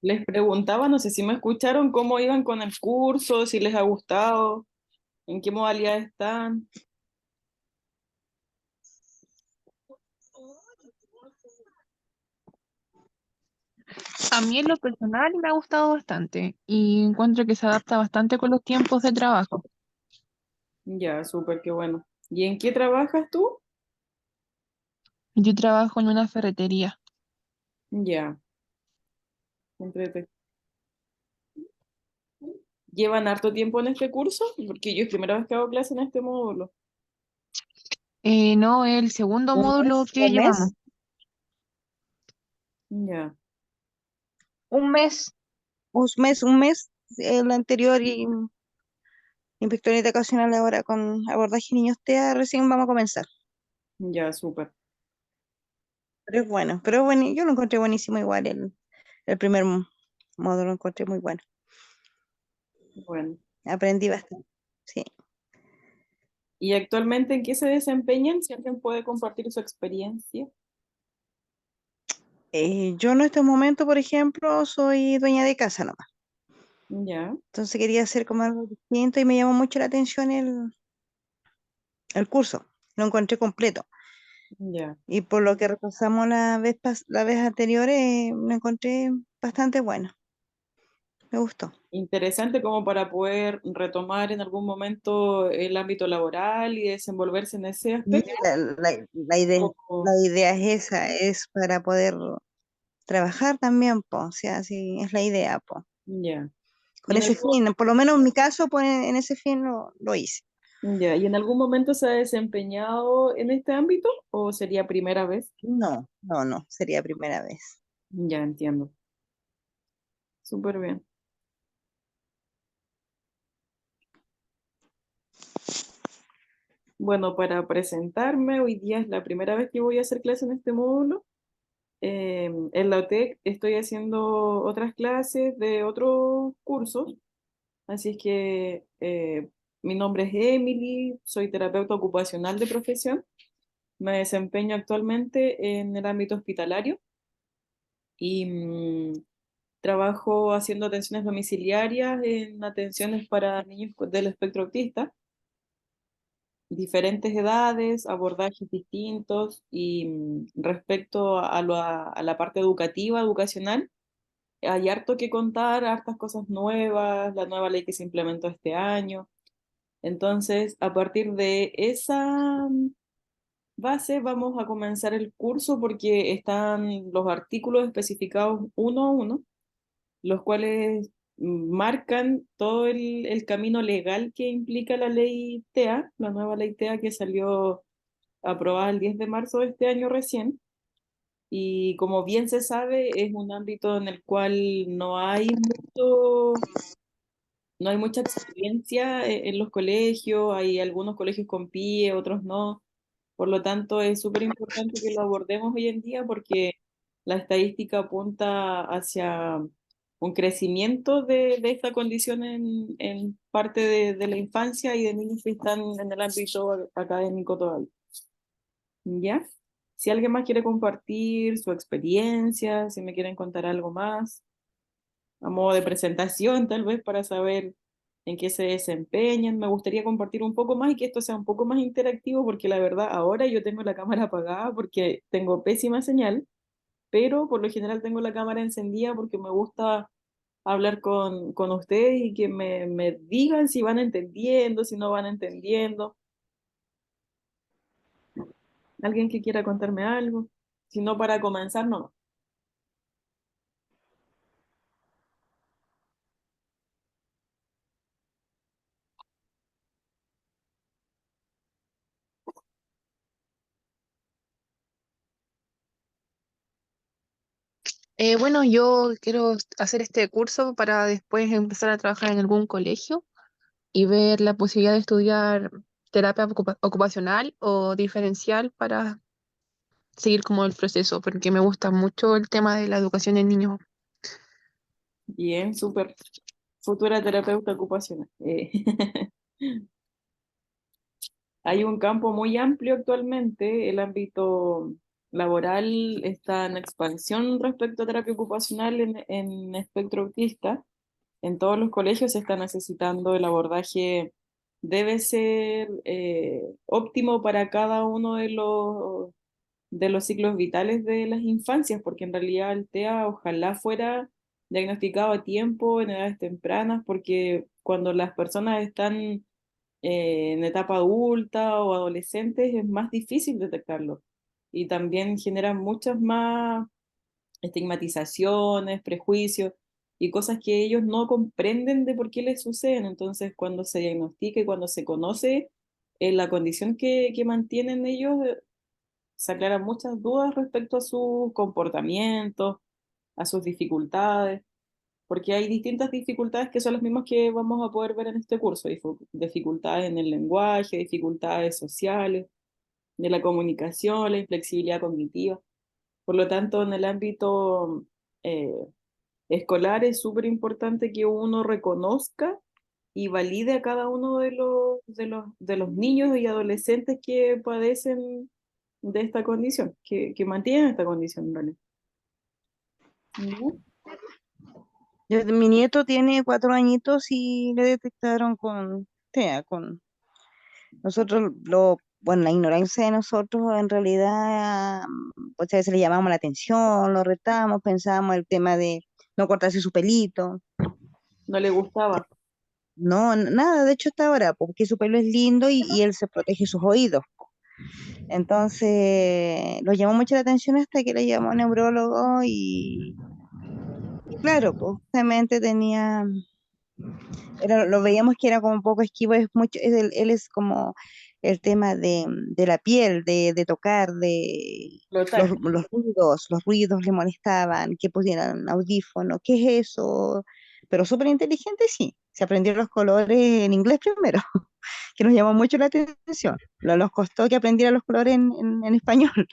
Les preguntaba, no sé si me escucharon, cómo iban con el curso, si les ha gustado, en qué modalidad están. A mí en lo personal me ha gustado bastante y encuentro que se adapta bastante con los tiempos de trabajo. Ya, súper, qué bueno. ¿Y en qué trabajas tú? Yo trabajo en una ferretería. Ya, entrete. ¿Llevan harto tiempo en este curso? Porque yo es primera vez que hago clase en este módulo. No, el segundo Un módulo mes, que llevamos. Ya, un mes, el anterior y inspectorita ocasional ahora con abordaje niños TEA, recién vamos a comenzar. ya, súper. Pero bueno, yo lo encontré buenísimo igual, el primer módulo lo encontré muy bueno. Bueno. Aprendí bastante, sí. ¿Y actualmente en qué se desempeñan? Si alguien puede compartir su experiencia. Yo en estos momentos, por ejemplo, soy dueña de casa nomás. Ya, Entonces quería hacer como algo distinto y me llamó mucho la atención el curso. Lo encontré completo. ya. Y por lo que repasamos la vez anterior, lo encontré bastante bueno. Me gustó. Interesante como para poder retomar en algún momento el ámbito laboral y desenvolverse en ese Y aspecto. la O- idea es esa, es para poder trabajar también, po. O sea, sí, es la idea, po. ya. ¿Y Con ese fin, por lo menos en mi caso, pues en ese fin lo hice. ya, ¿y en algún momento se ha desempeñado en este ámbito o sería primera vez? No, no, no, sería primera vez. Ya entiendo. Súper bien. Bueno, para presentarme, hoy día es la primera vez que voy a hacer clase en este módulo. En la UTEC estoy haciendo otras clases de otros cursos, así es que mi nombre es Emily, soy terapeuta ocupacional de profesión, me desempeño actualmente en el ámbito hospitalario y trabajo haciendo atenciones domiciliarias en atenciones para niños del espectro autista, diferentes edades, abordajes distintos y respecto a la parte educativa, educacional. Hay harto que contar, hartas cosas nuevas, la nueva ley que se implementó este año. Entonces, a partir de esa base, vamos a comenzar el curso porque están los artículos especificados uno a uno, los cuales marcan todo el camino legal que implica la ley TEA, la nueva ley TEA que salió aprobada el 10 de marzo de este año recién. Y como bien se sabe, es un ámbito en el cual no hay mucha experiencia en los colegios, hay algunos colegios con PIE, otros no. Por lo tanto, es súper importante que lo abordemos hoy en día porque la estadística apunta hacia un crecimiento de esta condición en parte de la infancia y de niños que están en el ámbito académico todavía. ¿Ya? Si alguien más quiere compartir su experiencia, si me quieren contar algo más, a modo de presentación, tal vez para saber en qué se desempeñan. Me gustaría compartir un poco más y que esto sea un poco más interactivo, porque la verdad ahora yo tengo la cámara apagada porque tengo pésima señal, pero por lo general tengo la cámara encendida porque me gusta hablar con ustedes y que me digan si van entendiendo, si no van entendiendo. ¿Alguien que quiera contarme algo? Si no, para comenzar, no. Bueno, yo quiero hacer este curso para después empezar a trabajar en algún colegio y ver la posibilidad de estudiar terapia ocupacional o diferencial para seguir como el proceso, porque me gusta mucho el tema de la educación en niños. Bien, súper. Futura terapeuta ocupacional. Hay un campo muy amplio actualmente, el ámbito laboral está en expansión respecto a terapia ocupacional en espectro autista. En todos los colegios se está necesitando, el abordaje debe ser óptimo para cada uno de los ciclos vitales de las infancias, porque en realidad el TEA ojalá fuera diagnosticado a tiempo, en edades tempranas, porque cuando las personas están en etapa adulta o adolescentes es más difícil detectarlo. Y también genera muchas más estigmatizaciones, prejuicios y cosas que ellos no comprenden de por qué les suceden. Entonces, cuando se diagnostica y cuando se conoce la condición que mantienen ellos, se aclaran muchas dudas respecto a sus comportamientos, a sus dificultades, porque hay distintas dificultades que son las mismas que vamos a poder ver en este curso, dificultades en el lenguaje, dificultades sociales, de la comunicación, la inflexibilidad cognitiva. Por lo tanto, en el ámbito eh, escolar es súper importante que uno reconozca y valide a cada uno de los niños y adolescentes que padecen de esta condición, que mantienen esta condición, ¿vale? ¿No? Mi nieto tiene 4 añitos y le detectaron con TEA, con nosotros bueno, la ignorancia de nosotros en realidad, muchas veces le llamamos la atención, lo retamos, pensábamos el tema de no cortarse su pelito. No le gustaba. No, nada, de hecho está ahora, porque su pelo es lindo y él se protege sus oídos. Entonces, nos llamó mucho la atención hasta que le llamó a un neurólogo y claro, pues justamente lo veíamos que era como un poco esquivo, es mucho, él es como el tema de la piel, de tocar, de Flotar. los ruidos le molestaban, que pusieran audífono, ¿qué es eso? Pero súper inteligente, sí, se aprendió los colores en inglés primero, que nos llamó mucho la atención. Nos costó que aprendiera los colores en español, Claro.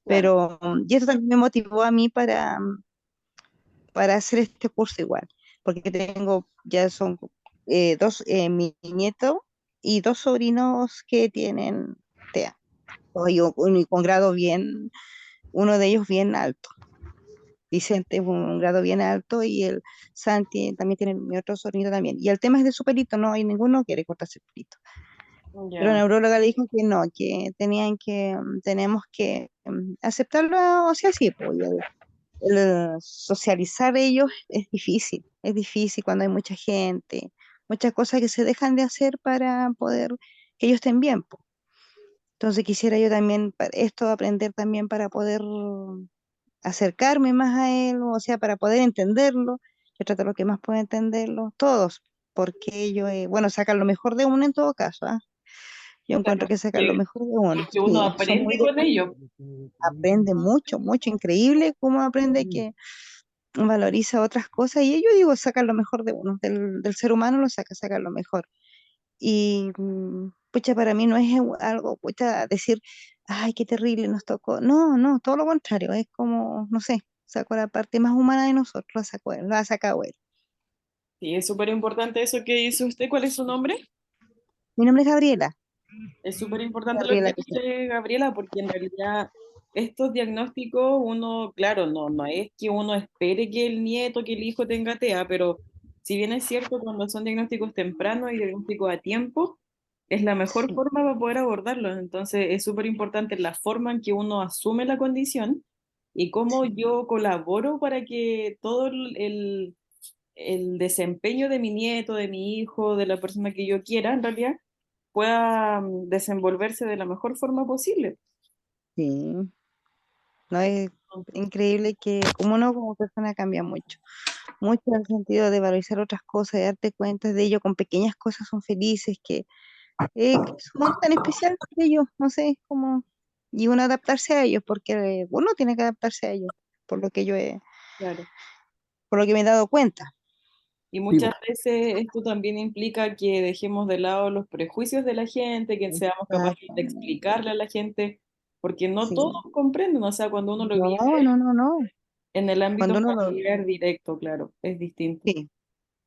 pero y eso también me motivó a mí para hacer este curso igual, porque tengo, ya son mi nieto y 2 sobrinos que tienen TEA, y con grado bien, uno de ellos bien alto. Vicente es un grado bien alto y el Santi también tiene mi otro sobrino también. Y el tema es de su pelito, no hay ninguno que quiere cortarse el pelito. Pero la Ya. neuróloga le dijo que no, que tenemos que aceptarlo, o sea, sí, pues, el socializar ellos es difícil cuando hay mucha gente, muchas cosas que se dejan de hacer para poder que ellos estén bien, po. Entonces quisiera yo también esto aprender también para poder acercarme más a él, o sea, para poder entenderlo. Yo trato lo que más puedo entenderlo, todos, porque ellos, bueno, sacan lo mejor de uno en todo caso, ¿ah? Yo encuentro Claro. que sacan lo mejor de uno, Porque uno sí, son muy aprende con ellos. aprende mucho, mucho, increíble cómo aprende que valoriza otras cosas y yo digo, saca lo mejor de uno, del ser humano lo saca lo mejor. Y pucha, para mí no es algo, pucha, decir, ay, qué terrible nos tocó. No, no, todo lo contrario, es como, no sé, sacó la parte más humana de nosotros, la sacó él, la ha sacado él. Sí, es súper importante eso que dice usted. ¿Cuál es su nombre? Mi nombre es Gabriela, Es súper importante lo que Gabriela dice Gabriela, porque en realidad estos diagnósticos, uno, claro, no es que uno espere que el nieto, que el hijo tenga TEA, pero si bien es cierto, cuando son diagnósticos tempranos y diagnósticos a tiempo, es la mejor sí, forma para poder abordarlos. Entonces, es súper importante la forma en que uno asume la condición y cómo sí, yo colaboro para que todo el desempeño de mi nieto, de mi hijo, de la persona que yo quiera, en realidad, pueda desenvolverse de la mejor forma posible. sí. No es increíble que como uno como persona cambia mucho, mucho en el sentido de valorizar otras cosas, de darte cuenta de ello, con pequeñas cosas son felices, que es un mundo tan especial para ellos, no sé, como, y uno adaptarse a ellos, porque uno tiene que adaptarse a ellos, por lo que Claro. por lo que me he dado cuenta. Y Sí, muchas po. veces esto también implica que dejemos de lado los prejuicios de la gente, que seamos capaces de Exactamente, explicarle a la gente, porque no todos sí. comprenden, o sea, cuando uno lo No, vive no, no, no. en el ámbito Cuando uno lo, familiar directo, claro, es distinto. sí,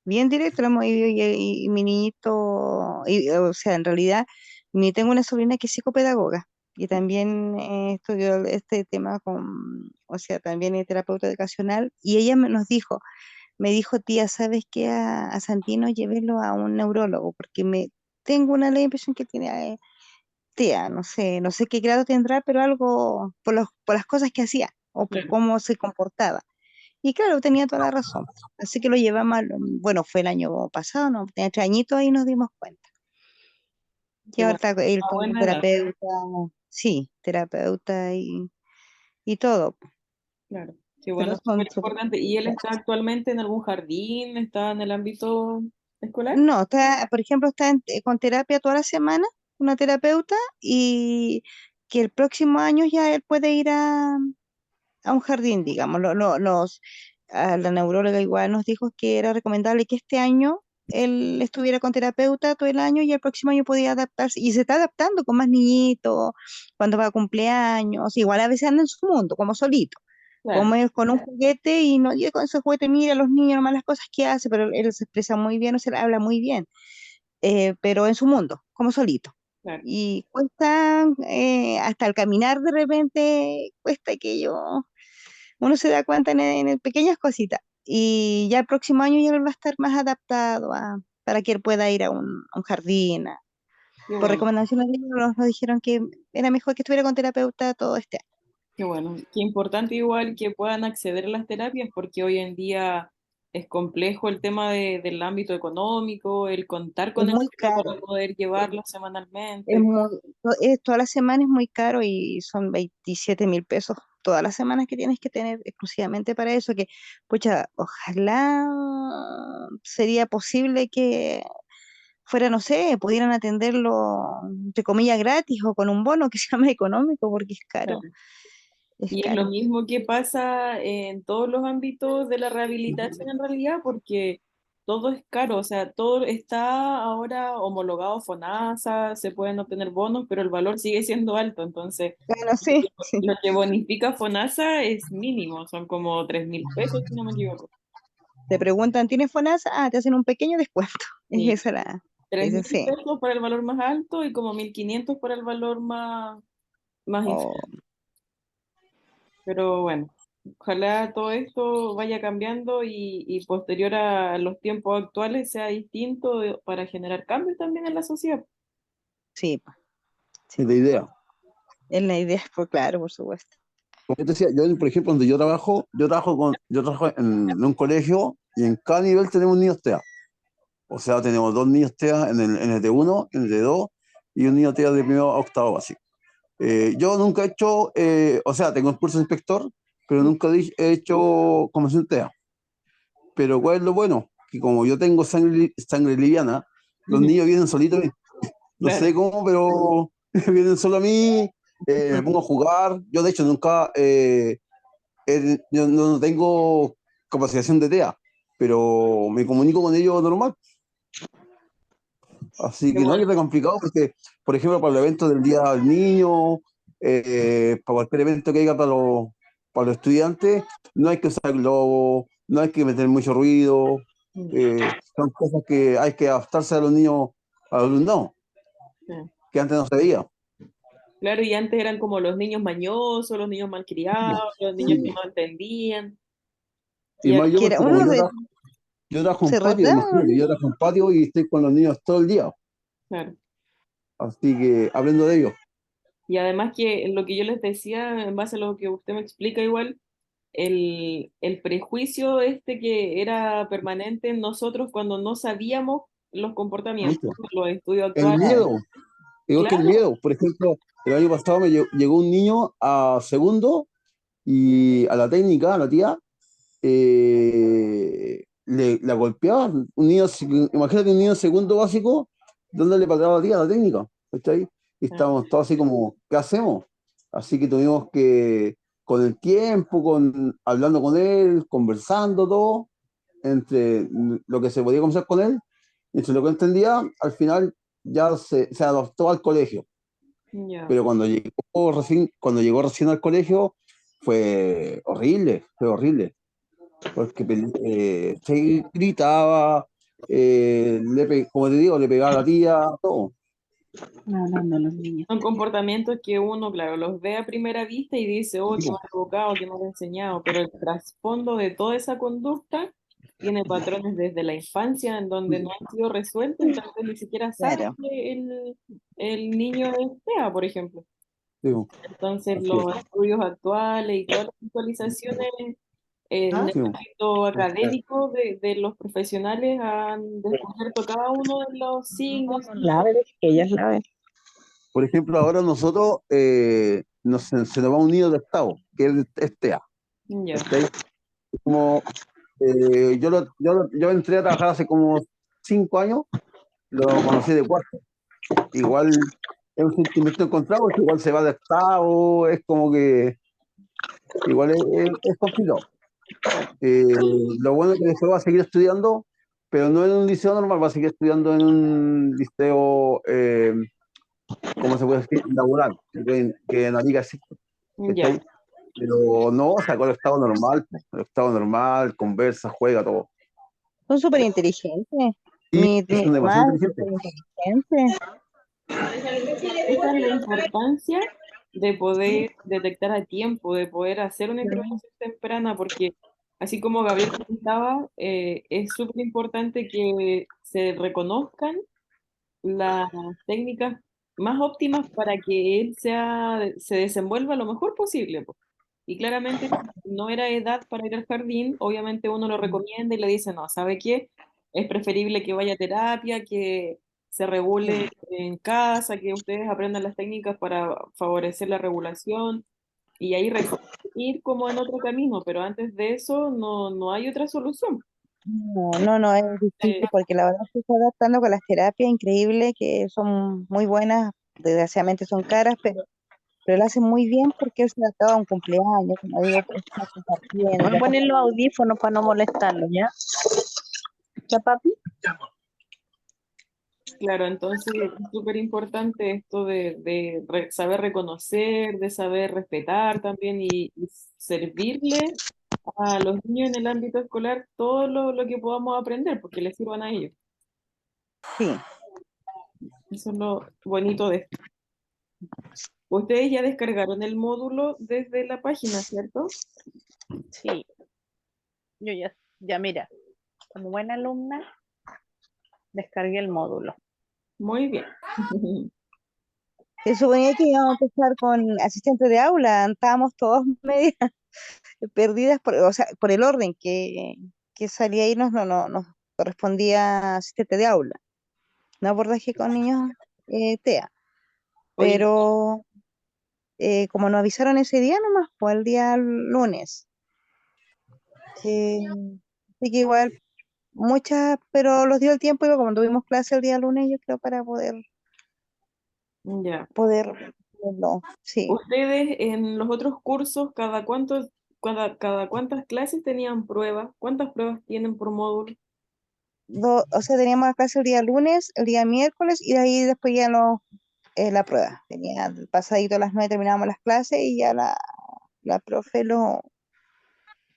bien directo lo hemos vivido y mi niñito, o sea, en realidad, tengo una sobrina que es psicopedagoga, y también estudió este tema con, o sea, también es terapeuta educacional, y ella nos dijo, me dijo, tía, ¿sabes qué? A Santino llévelo a un neurólogo, porque tengo una leve impresión que tiene TEA, no sé qué grado tendrá, pero algo por las cosas que hacía o por Claro, cómo se comportaba. Y claro, tenía toda la razón. Así que lo llevamos, bueno, fue el año pasado, ¿no? Tenía 3 añitos y nos dimos cuenta. Y qué ahora bueno. está él A como buena edad, terapeuta, sí, terapeuta y todo. claro. Qué Pero bueno, súper son súper importante. ¿Y él está eficaces. actualmente en algún jardín? ¿Está en el ámbito escolar? No, por ejemplo, está con terapia toda la semana, una terapeuta, y que el próximo año ya él puede ir a un jardín, digamos. La neuróloga igual nos dijo que era recomendable que este año él estuviera con terapeuta todo el año y el próximo año podía adaptarse. Y se está adaptando con más niñitos, cuando va a cumpleaños. Igual a veces anda en su mundo, como solito. Claro, Como es con un juguete y no y con ese juguete mira a los niños, nomás las cosas que hace, pero él se expresa muy bien, o se habla muy bien, pero en su mundo, como solito. claro. Y cuesta, hasta el caminar de repente, cuesta que uno se da cuenta en pequeñas cositas. Y ya el próximo año ya él va a estar más adaptado para que él pueda ir a un jardín. Qué Por bueno. recomendación de ellos nos dijeron que era mejor que estuviera con terapeuta todo este año. Qué bueno, qué importante igual que puedan acceder a las terapias porque hoy en día es complejo el tema del ámbito económico, el contar Es con el muy dinero para caro. poder Es, llevarlas es semanalmente. muy, toda la semana es muy caro y son 27.000 pesos todas las semanas que tienes que tener exclusivamente para eso, que, pucha, ojalá sería posible que fuera, no sé, pudieran atenderlo, entre comillas, gratis o con un bono que sea más económico, porque Claro. es Y es lo caro. mismo que pasa en todos los ámbitos de la rehabilitación en realidad porque todo es caro, o sea, todo está ahora homologado FONASA, se pueden obtener bonos, pero el valor sigue siendo alto, entonces Bueno, sí, sí. lo que bonifica FONASA es mínimo, son como 3.000 pesos, si no me equivoco. Te preguntan, ¿tienes FONASA? Ah, te hacen un pequeño descuento. Es Sí, esa la. Te tres dicen, mil sí. pesos para el valor más alto y como 1.500 para el valor más O inferior. Pero bueno, ojalá todo esto vaya cambiando y posterior a los tiempos actuales sea distinto para generar cambios también en la sociedad. sí, po, Es sí. la idea. Es la idea, pues claro, por supuesto. Como yo te decía, yo, por ejemplo, donde yo trabajo en un colegio y en cada nivel tenemos niños TEA. O sea, tenemos dos niños TEA en el T1, en el T2 y un niño TEA de primero a octavo básico. Yo nunca he hecho, o sea, tengo un curso de inspector, pero nunca he hecho formación TEA. Pero ¿cuál es lo bueno? Que como yo tengo sangre liviana, los niños vienen solitos. No Claro, sé cómo, pero vienen solo a mí, me pongo a jugar. Yo, de hecho, nunca, yo no tengo capacitación de TEA, pero me comunico con ellos normal. Así qué que no bueno. es complicado porque, por ejemplo, para el evento del Día del Niño, para cualquier evento que haya para los estudiantes, no hay que usar globo, no hay que meter mucho ruido. Mm, Son cosas que hay que adaptarse a los niños, a los alumnos, sí. que antes no se veía. Claro, y antes eran como los niños mañosos, los niños malcriados, los niños que Sí. no entendían. Y Y más yo, Que era porque como uno yo trabajo en se patio, retaba. imagínate, yo trabajo en patio y estoy con los niños todo el día. claro. Así que aprendo de ellos. Y además que lo que yo les decía, en base a lo que usted me explica igual, el prejuicio este que era permanente en nosotros cuando no sabíamos los comportamientos, Mucho. los estudios El actuales. miedo, igual que el Claro, miedo. Por ejemplo, el año pasado llegó un niño a segundo y a la técnica, a la tía, la golpeaban. Imagínate un niño segundo básico dándole patada a la tía a la técnica. ¿Cachai? Y estábamos todos así como, ¿qué hacemos? Así que tuvimos que, con el tiempo, hablando con él, conversando todo, entre lo que se podía conversar con él, entre lo que entendía, al final ya se adoptó al colegio. ya, Pero cuando llegó recién al colegio, fue horrible, fue horrible porque se gritaba, como te digo, le pegaba a la tía, todo. hablando de los niños. Son comportamientos que uno, claro, los ve a primera vista y dice, oh, qué mal educado, qué mal enseñado, pero el trasfondo de toda esa conducta tiene patrones desde la infancia en donde no han sido resueltos y tal vez ni siquiera sabe Claro, que el niño es TEA, por ejemplo. Sí, po, Entonces, así es. los estudios actuales y todas las actualizaciones en el Sí, po. ámbito académico de los profesionales han descubierto cada uno de los signos. la verdad es que ellas la ven. Por ejemplo, ahora nosotros se nos va un niño de octavo, que es TEA. Ya, ¿Cachai? Como, yo entré a trabajar hace como 5 años, lo conocí de cuarto. Igual es un sentimiento encontrado, porque igual se va de octavo, es como que igual es complicado. Eh, lo bueno es que después va a seguir estudiando, pero no en un liceo normal, va a seguir estudiando en un liceo, ¿cómo se puede decir? Laboral, que en la liga existe, ya. ¿cachai? Pero no, sacó el estado normal, pues, el estado normal, conversa, juega, todo. Son súper inteligentes. Y Mi son demasiado hermana es inteligentes. súper inteligente. Esa es la importancia de poder detectar a tiempo, de poder hacer una intervención temprana, porque así como Gabriel comentaba, es súper importante que se reconozcan las técnicas más óptimas para que él se desenvuelva lo mejor posible, po. Y claramente no era edad para ir al jardín, obviamente uno lo recomienda y le dice, no, ¿sabe qué? Es preferible que vaya a terapia, que se regule en casa, que ustedes aprendan las técnicas para favorecer la regulación y ahí ir como en otro camino, pero antes de eso no hay otra solución. No, es difícil porque la verdad se está adaptando con las terapias increíbles que son muy buenas, desgraciadamente son caras, pero lo hacen muy bien porque él se adaptaba a un cumpleaños, como digo, pues, está compartiendo. Voy a poner los audífonos para no molestarlo, ¿ya? ¿Ya, papi? Claro, entonces es súper importante esto de saber reconocer, de saber respetar también y servirle a los niños en el ámbito escolar todo lo que podamos aprender, porque les sirvan a ellos. Sí, Eso es lo bonito de esto. Ustedes ya descargaron el módulo desde la página, ¿cierto? sí. Yo ya mira, como buena alumna, descargué el módulo. Muy bien. Se suponía que íbamos a empezar con asistente de aula, estábamos todos medio perdidas, o sea, por el orden que salía ahí nos correspondía asistente de aula, no abordaje con niños TEA, Oye, pero como nos avisaron ese día nomás, fue el día lunes, eh, así que igual muchas, pero los dio el tiempo, y como tuvimos clase el día lunes, yo creo para ya. no, sí. Ustedes en los otros cursos, cada cuántas clases tenían pruebas? ¿Cuántas pruebas tienen por módulo? O sea, teníamos la clase el día lunes, el día miércoles, y de ahí después ya no, la prueba. Tenía pasadito a las 9 terminábamos las clases y ya la profe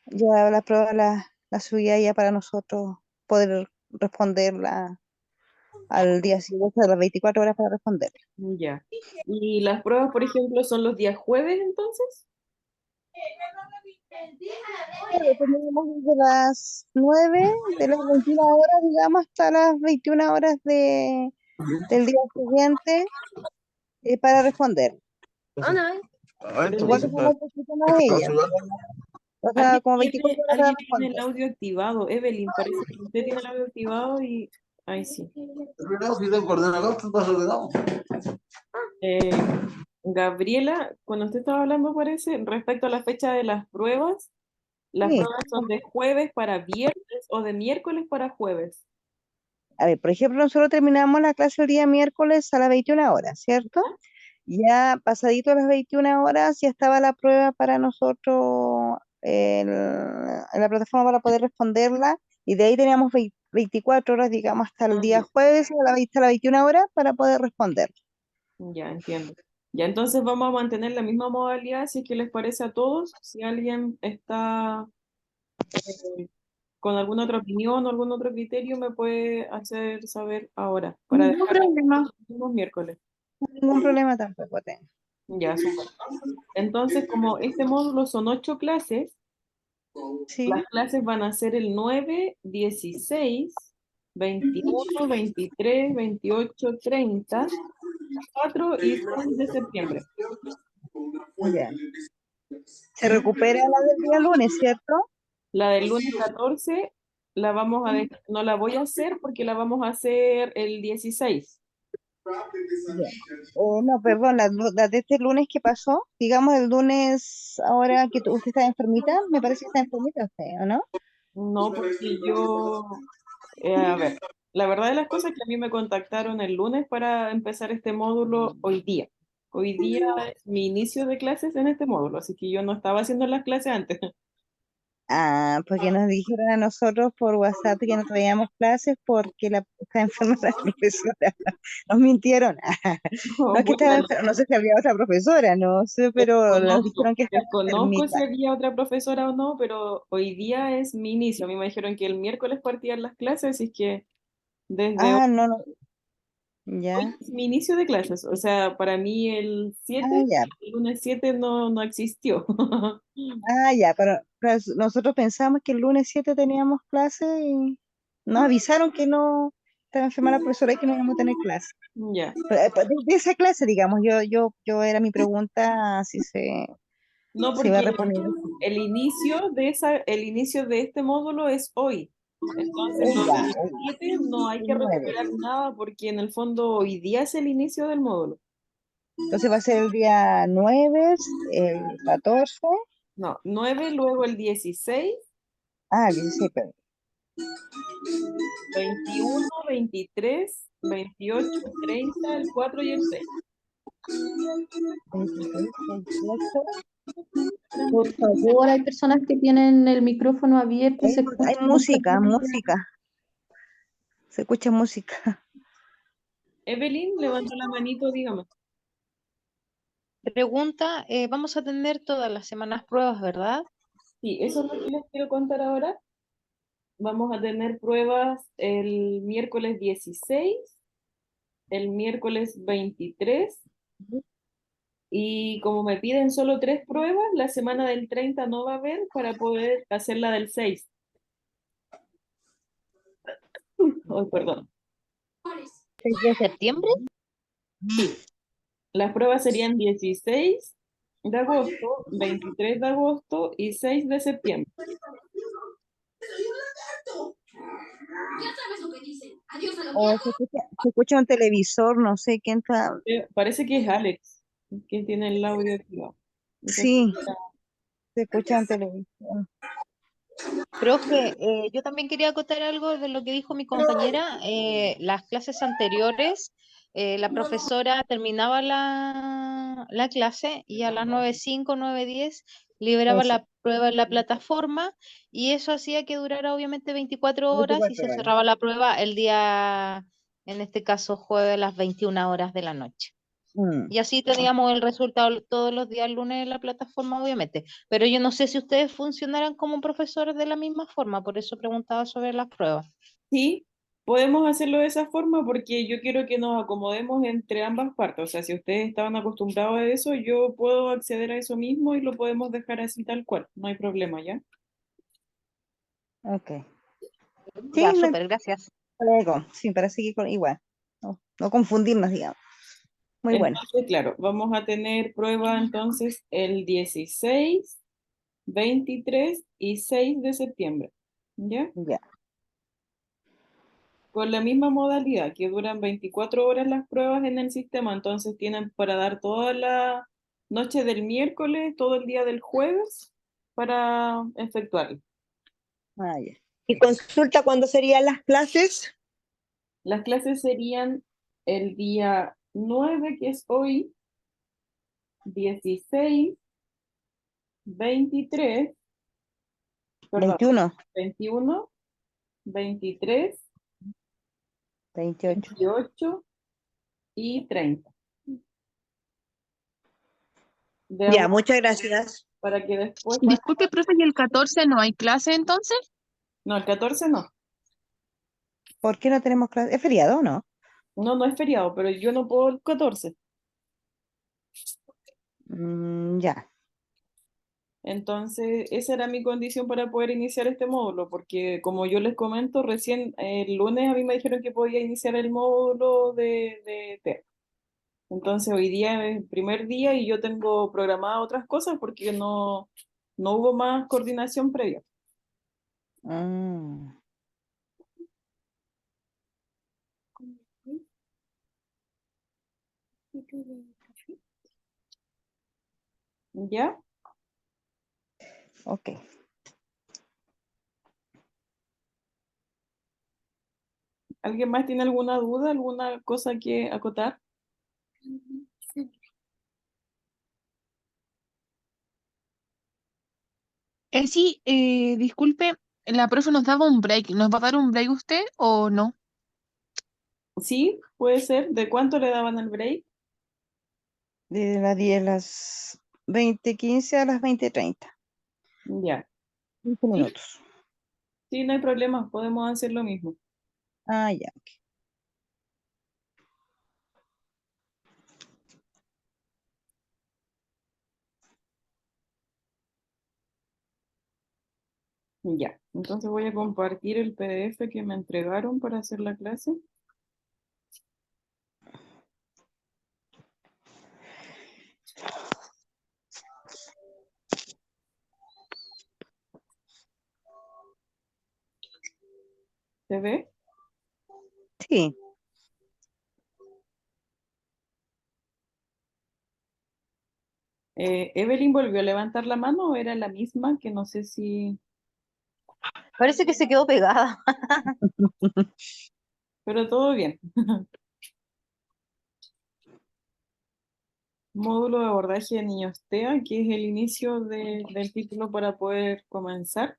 ya la prueba la subía ya para nosotros poder responderla al día siguiente de las 24 horas para responder. Ya. ¿Y las pruebas, por ejemplo, son los días jueves entonces? Claro, teníamos desde las 9 de las 21 horas, digamos, hasta las 21 horas del día siguiente para responder. A ver, Pero Igual le- que un poquito más ella, o sea, como 24 horas para alguien tiene el responder. audio activado. Evelyn, parece que usted tiene el audio activado y... Ay, sí. si tengo coordenador, tú estás ordenado. Eh, Gabriela, cuando usted estaba hablando, parece, respecto a la fecha de las Sí. pruebas son de jueves para viernes o de miércoles para jueves. A ver, por ejemplo, nosotros terminamos la clase el día miércoles a las 21 horas, ¿cierto? Ya pasadito a las 21 horas ya estaba la prueba para nosotros en la plataforma para poder responderla, y de ahí teníamos 24 horas, digamos, hasta el Ah, día jueves hasta las 21 horas para poder responder. ya entiendo. Ya entonces vamos a mantener la misma modalidad, si es que les parece a todos. Si alguien está con alguna otra opinión o algún otro criterio, me puede hacer saber ahora para Ningún dejar problema. los próximos miércoles. Ningún problema tampoco tengo. Ya, súper. Entonces, como este módulo son 8 clases, las Sí, clases van a ser el 9, 16, 21, 23, 28, 30, 4 y 6 de septiembre. ya. Se recupera la del día lunes, ¿cierto? La del lunes 14 la vamos a no la voy a hacer porque la vamos a hacer el 16. Ya. No, perdón, la de este lunes que pasó, digamos el lunes ahora que usted está enfermita, me parece que está enfermita usted, ¿o no? No, porque yo, a ver, la verdad de las cosas es que a mí me contactaron el lunes para empezar este módulo hoy día. Hoy día es mi inicio de clases en este módulo, así que yo no estaba haciendo las clases antes. Ah, porque nos dijeron a nosotros por WhatsApp que no traíamos clases porque está enferma la profesora. Nos mintieron. No No, es que estaba pucha, enferma, no sé si había otra profesora, no sé, pero nos desconozco. dijeron que estaba Desconozco enfermita. si había otra profesora o no, pero hoy día es mi inicio. A mí me dijeron que el miércoles partían las clases, así que desde Ah, no, no, hoy ya. es mi inicio de clases. O sea, para mí el Ah, 7, ya. el lunes 7 no existió. Ah, ya, pero nosotros pensamos que el lunes 7 teníamos clase y nos avisaron que no estaba enferma la profesora y que no íbamos a tener clase. Ya. Pues, de esa clase, digamos, yo era mi pregunta si No, se iba a porque reponer. el inicio de este módulo es hoy. Entonces, lo Ya, del 7 no hay que el 9. recuperar nada porque en el fondo hoy día es el inicio del módulo. Entonces va a ser el día 9, el 14, No, 9 luego el 16, el 16, perdón. 21, 23, 28, 30, el 4 y el 6. 26, 28. Por favor, hay personas que tienen el micrófono abierto y se Hay escucha mucho música, ruido. música, se escucha música. Evelyn, levanta la manito, dígame. Pregunta, vamos a tener todas las semanas pruebas, ¿verdad? Sí, eso es lo que les quiero contar ahora. Vamos a tener pruebas el miércoles 16, el miércoles 23, y como me piden solo 3 pruebas, la semana del 30 no va a haber para poder hacer la del 6. Oh, perdón. ¿6 de septiembre? Las pruebas serían 16 de agosto, 23 de agosto y 6 de septiembre. O se escucha un televisor, no sé quién está. Parece que es Alex quien tiene el audio activado. Entonces, Sí, se escucha un televisor. Profe, yo también quería acotar algo de lo que dijo mi compañera. Las clases anteriores, la profesora terminaba la clase y a las 9:05, 9:10 liberaba Eso, la prueba en la plataforma y eso hacía que durara obviamente 24 horas y 24 se horas. cerraba la prueba el día, en este caso jueves a las 21 horas de la noche. Mm. Y así teníamos el resultado todos los días lunes en la plataforma, obviamente. Pero yo no sé si ustedes funcionaran como profesores de la misma forma, por eso preguntaba sobre las pruebas. sí, podemos hacerlo de esa forma porque yo quiero que nos acomodemos entre ambas partes. O sea, si ustedes estaban acostumbrados a eso, yo puedo acceder a eso mismo y lo podemos dejar así tal cual. No hay problema, ¿ya? Ok. Sí, Ya, súper, gracias. luego, sí, para seguir igual. No, no confundirnos, digamos. Muy bueno. Entonces, claro, vamos a tener prueba entonces el 16, 23 y 6 de septiembre, ¿ya? Ya. Con la misma modalidad, que duran 24 horas las pruebas en el sistema, entonces tienen para dar toda la noche del miércoles, todo el día del jueves para efectuarlo. Ya. ¿Y consulta cuándo serían las clases? Las clases serían el día 9, que es hoy, 16, 23, perdón, 21, 21, 23, 28. 28 y 30 de Ya, agosto, muchas gracias. para que después, Disculpe, profe, ¿y el 14 no hay clase entonces? No, el 14 no. ¿Por qué no tenemos clase? ¿Es feriado o no? No, no es feriado, pero yo no puedo el 14. Ya. Entonces, esa era mi condición para poder iniciar este módulo, porque como yo les comento, recién el lunes a mí me dijeron que podía iniciar el módulo de TEA. Entonces, hoy día es el primer día y yo tengo programadas otras cosas porque no hubo más coordinación previa. Mm, ¿Ya? ok. ¿Alguien más tiene alguna duda, alguna cosa que acotar? Sí, disculpe, la profe nos daba un break. ¿Nos va a dar un break usted o no? Sí, puede ser. ¿De cuánto le daban el break? De las 10 a las 20:15 a las 20:30. Ya. 15 Sí, minutos. sí, no hay problema, podemos hacer lo mismo. Ah, ya. Ya. Entonces voy a compartir el PDF que me entregaron para hacer la clase. ¿Se ve? Sí. ¿Evelyn volvió a levantar la mano o era la misma? Que no sé si... Parece que se quedó pegada. Pero todo bien. Módulo de abordaje de niños TEA, que es el inicio del título para poder comenzar.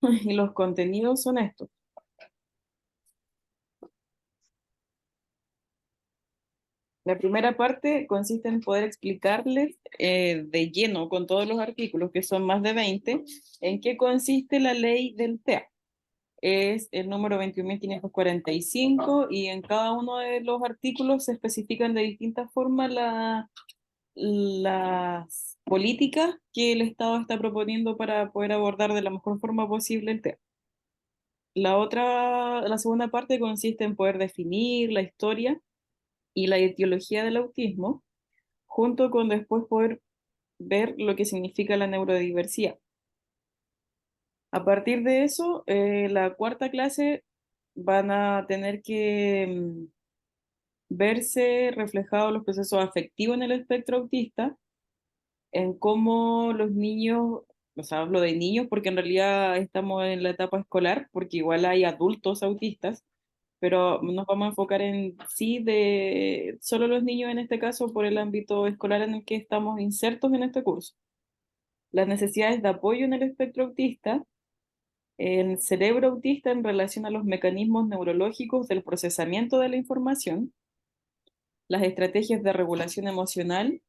Y los contenidos son estos. La primera parte consiste en poder explicarles de lleno con todos los artículos, que son más de 20, en qué consiste la ley del TEA. Es el número 21.545 y en cada uno de los artículos se especifican de distintas formas las políticas que el Estado está proponiendo para poder abordar de la mejor forma posible el TEA. La segunda parte consiste en poder definir la historia y la etiología del autismo, junto con después poder ver lo que significa la neurodiversidad. A partir de eso, la cuarta clase van a tener que verse reflejados los procesos afectivos en el espectro autista, en cómo los niños, o sea, hablo de niños porque en realidad estamos en la etapa escolar, porque igual hay adultos autistas, pero nos vamos a enfocar en sí de solo los niños en este caso por el ámbito escolar en el que estamos insertos en este curso. Las necesidades de apoyo en el espectro autista, el cerebro autista en relación a los mecanismos neurológicos del procesamiento de la información, las estrategias de regulación emocional,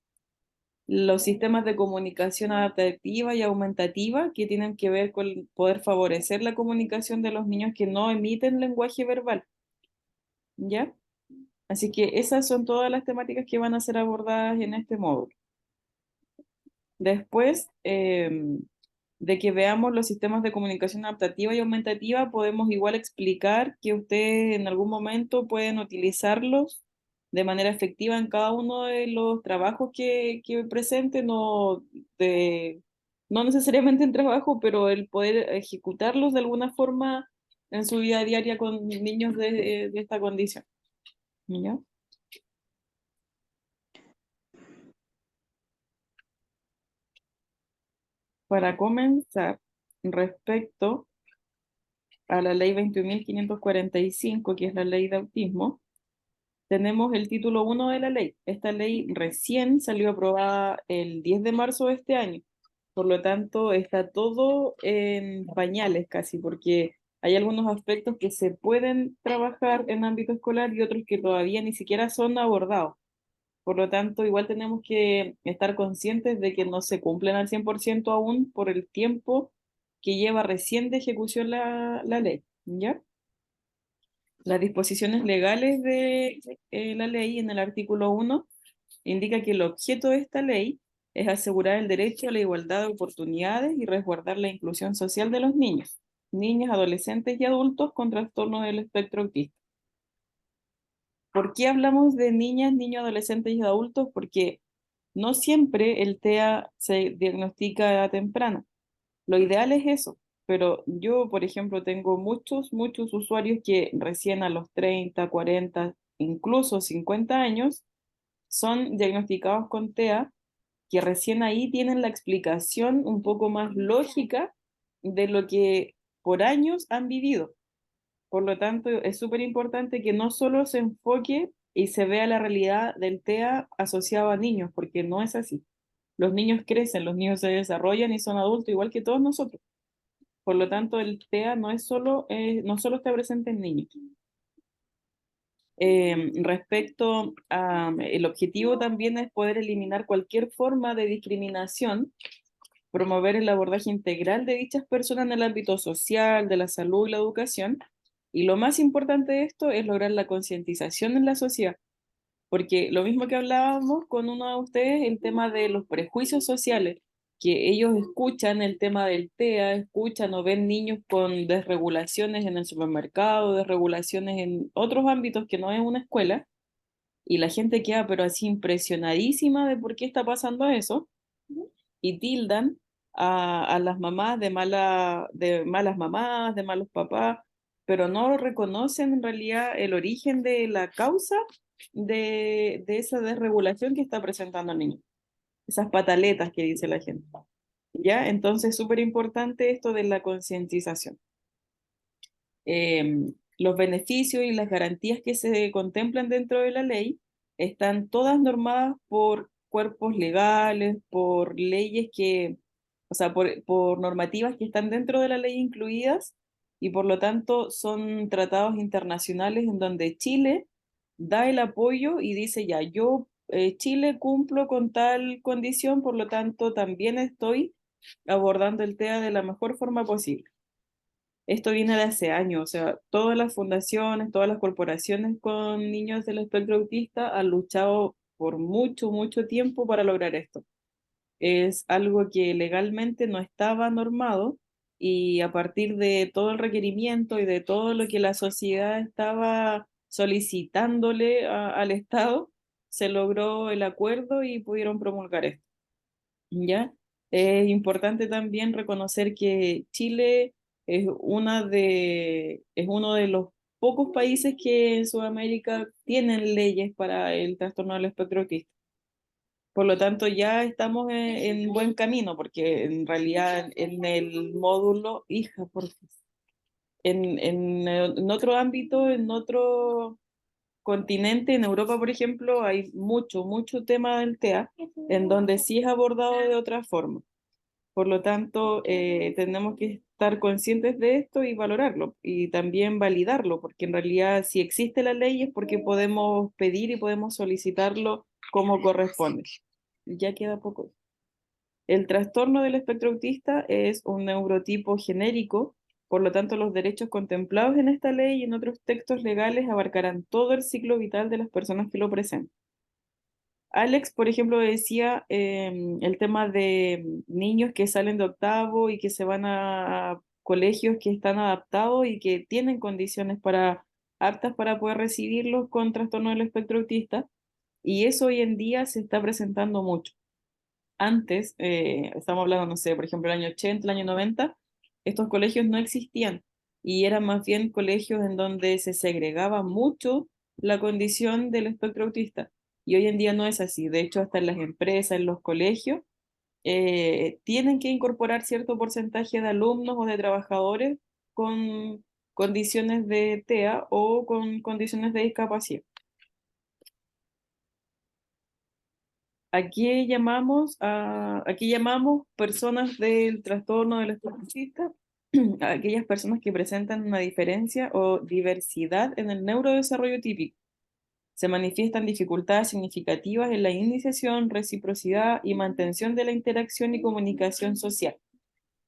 los sistemas de comunicación adaptativa y aumentativa que tienen que ver con poder favorecer la comunicación de los niños que no emiten lenguaje verbal, ¿ya? Así que esas son todas las temáticas que van a ser abordadas en este módulo. Después de que veamos los sistemas de comunicación adaptativa y aumentativa, podemos igual explicar que ustedes en algún momento pueden utilizarlos de manera efectiva en cada uno de los trabajos que presenten no necesariamente en trabajo, pero el poder ejecutarlos de alguna forma en su vida diaria con niños de esta condición. ¿Ya? Para comenzar, respecto a la ley 21.545, que es la ley de autismo, tenemos el título 1 de la ley. Esta ley recién salió aprobada el 10 de marzo de este año. Por lo tanto, está todo en pañales casi, porque hay algunos aspectos que se pueden trabajar en ámbito escolar y otros que todavía ni siquiera son abordados. Por lo tanto, igual tenemos que estar conscientes de que no se cumplen al 100% aún por el tiempo que lleva recién de ejecución la ley, ¿ya? Las disposiciones legales de la ley en el artículo 1 indica que el objeto de esta ley es asegurar el derecho a la igualdad de oportunidades y resguardar la inclusión social de los niños, niñas, adolescentes y adultos con trastornos del espectro autista. ¿Por qué hablamos de niñas, niños, adolescentes y adultos? Porque no siempre el TEA se diagnostica a edad temprana. Lo ideal es eso, pero yo, por ejemplo, tengo muchos usuarios que recién a los 30, 40, incluso 50 años son diagnosticados con TEA, que recién ahí tienen la explicación un poco más lógica de lo que por años han vivido. Por lo tanto, es súper importante que no solo se enfoque y se vea la realidad del TEA asociado a niños, porque no es así. Los niños crecen, los niños se desarrollan y son adultos igual que todos nosotros. Por lo tanto, el TEA no solo está presente en niños. Respecto a el objetivo también es poder eliminar cualquier forma de discriminación, promover el abordaje integral de dichas personas en el ámbito social, de la salud y la educación. Y lo más importante de esto es lograr la concientización en la sociedad, porque lo mismo que hablábamos con uno de ustedes, el tema de los prejuicios sociales, que ellos escuchan el tema del TEA, escuchan o ven niños con desregulaciones en el supermercado, desregulaciones en otros ámbitos que no es una escuela, y la gente queda pero así impresionadísima de por qué está pasando eso, y tildan a las mamás de malas mamás, de malos papás, pero no reconocen en realidad el origen de la causa de esa desregulación que está presentando el niño. Esas pataletas que dice la gente. ¿Ya? Entonces, súper importante esto de la concientización. Los beneficios y las garantías que se contemplan dentro de la ley están todas normadas por cuerpos legales, por leyes o sea, por normativas que están dentro de la ley incluidas y por lo tanto son tratados internacionales en donde Chile da el apoyo y dice ya, yo, Chile, cumplo con tal condición, por lo tanto también estoy abordando el tema de la mejor forma posible. Esto viene de hace años, o sea, todas las fundaciones, todas las corporaciones con niños del espectro autista han luchado por mucho tiempo para lograr esto. Es algo que legalmente no estaba normado y a partir de todo el requerimiento y de todo lo que la sociedad estaba solicitándole al Estado, se logró el acuerdo y pudieron promulgar esto. ¿Ya? Es importante también reconocer que Chile es uno de los pocos países que en Sudamérica tienen leyes para el trastorno del espectro autista. Por lo tanto, ya estamos en buen camino, porque en realidad en el módulo, hija, por favor, en otro ámbito, en otro continente, en Europa, por ejemplo, hay mucho tema del TEA, en donde sí es abordado de otra forma. Por lo tanto, tenemos que estar conscientes de esto y valorarlo y también validarlo, porque en realidad si existe la ley es porque podemos pedir y podemos solicitarlo como corresponde. Ya queda poco. El trastorno del espectro autista es un neurotipo genérico, por lo tanto los derechos contemplados en esta ley y en otros textos legales abarcarán todo el ciclo vital de las personas que lo presentan. Alex, por ejemplo, decía el tema de niños que salen de octavo y que se van a colegios que están adaptados y que tienen condiciones aptas para poder recibirlos con trastorno del espectro autista. Y eso hoy en día se está presentando mucho. Antes, estamos hablando, no sé, por ejemplo, el año 80, el año 90, estos colegios no existían y eran más bien colegios en donde se segregaba mucho la condición del espectro autista. Y hoy en día no es así. De hecho, hasta en las empresas, en los colegios, tienen que incorporar cierto porcentaje de alumnos o de trabajadores con condiciones de TEA o con condiciones de discapacidad. Aquí llamamos personas del trastorno del espectro autista a aquellas personas que presentan una diferencia o diversidad en el neurodesarrollo típico. Se manifiestan dificultades significativas en la iniciación, reciprocidad y mantención de la interacción y comunicación social.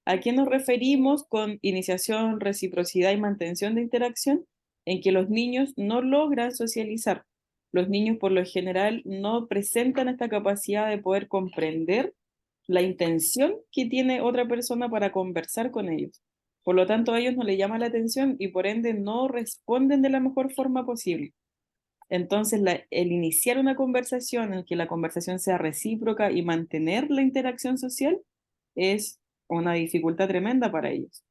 ¿A qué nos referimos con iniciación, reciprocidad y mantención de interacción? En que los niños no logran socializar. Los niños por lo general no presentan esta capacidad de poder comprender la intención que tiene otra persona para conversar con ellos. Por lo tanto, a ellos no les llama la atención y por ende no responden de la mejor forma posible. Entonces, el iniciar una conversación en que la conversación sea recíproca y mantener la interacción social es una dificultad tremenda para ellos.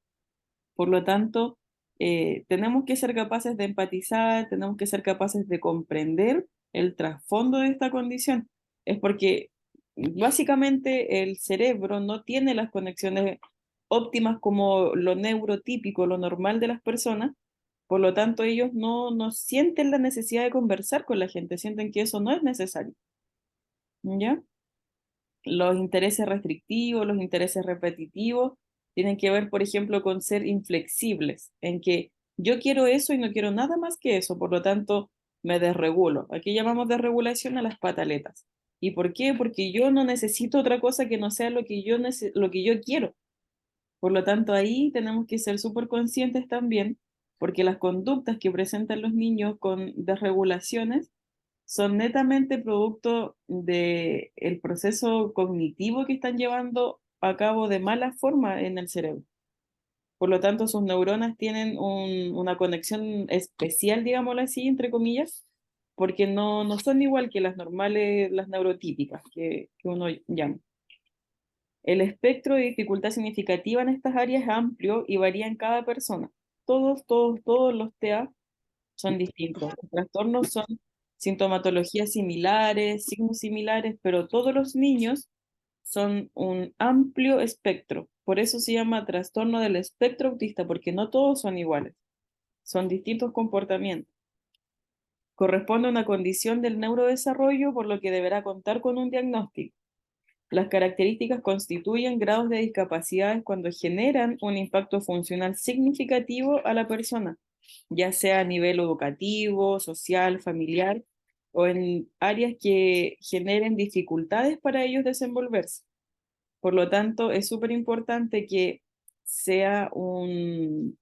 Por lo tanto, tenemos que ser capaces de empatizar, tenemos que ser capaces de comprender el trasfondo de esta condición. Es porque básicamente el cerebro no tiene las conexiones óptimas como lo neurotípico, lo normal de las personas. Por lo tanto, ellos no sienten la necesidad de conversar con la gente, sienten que eso no es necesario. ¿Ya? Los intereses restrictivos, los intereses repetitivos, tienen que ver, por ejemplo, con ser inflexibles, en que yo quiero eso y no quiero nada más que eso, por lo tanto, me desregulo. Aquí llamamos desregulación a las pataletas. ¿Y por qué? Porque yo no necesito otra cosa que no sea lo que lo que yo quiero. Por lo tanto, ahí tenemos que ser súper conscientes también, porque las conductas que presentan los niños con desregulaciones son netamente producto del proceso cognitivo que están llevando a cabo de mala forma en el cerebro. Por lo tanto, sus neuronas tienen una conexión especial, digámoslo así, entre comillas, porque no son igual que las normales, las neurotípicas que uno llama. El espectro de dificultad significativa en estas áreas es amplio y varía en cada persona. Todos los TEA son distintos. Los trastornos son sintomatologías similares, signos similares, pero todos los niños son un amplio espectro. Por eso se llama trastorno del espectro autista, porque no todos son iguales. Son distintos comportamientos. Corresponde a una condición del neurodesarrollo, por lo que deberá contar con un diagnóstico. Las características constituyen grados de discapacidades cuando generan un impacto funcional significativo a la persona, ya sea a nivel educativo, social, familiar o en áreas que generen dificultades para ellos desenvolverse. Por lo tanto, es súper importante que sea un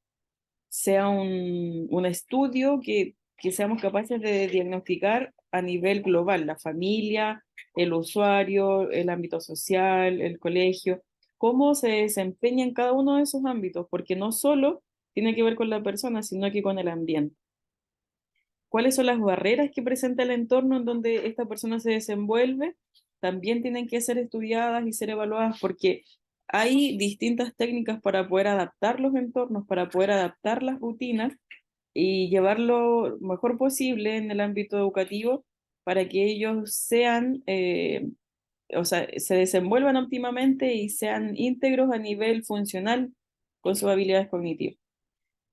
estudio que seamos capaces de diagnosticar a nivel global, la familia, el usuario, el ámbito social, el colegio, cómo se desempeña en cada uno de esos ámbitos, porque no solo tiene que ver con la persona, sino que con el ambiente. ¿Cuáles son las barreras que presenta el entorno en donde esta persona se desenvuelve? También tienen que ser estudiadas y ser evaluadas porque hay distintas técnicas para poder adaptar los entornos, para poder adaptar las rutinas y llevarlo mejor posible en el ámbito educativo para que ellos sean, o sea, se desenvuelvan óptimamente y sean íntegros a nivel funcional con sus habilidades cognitivas.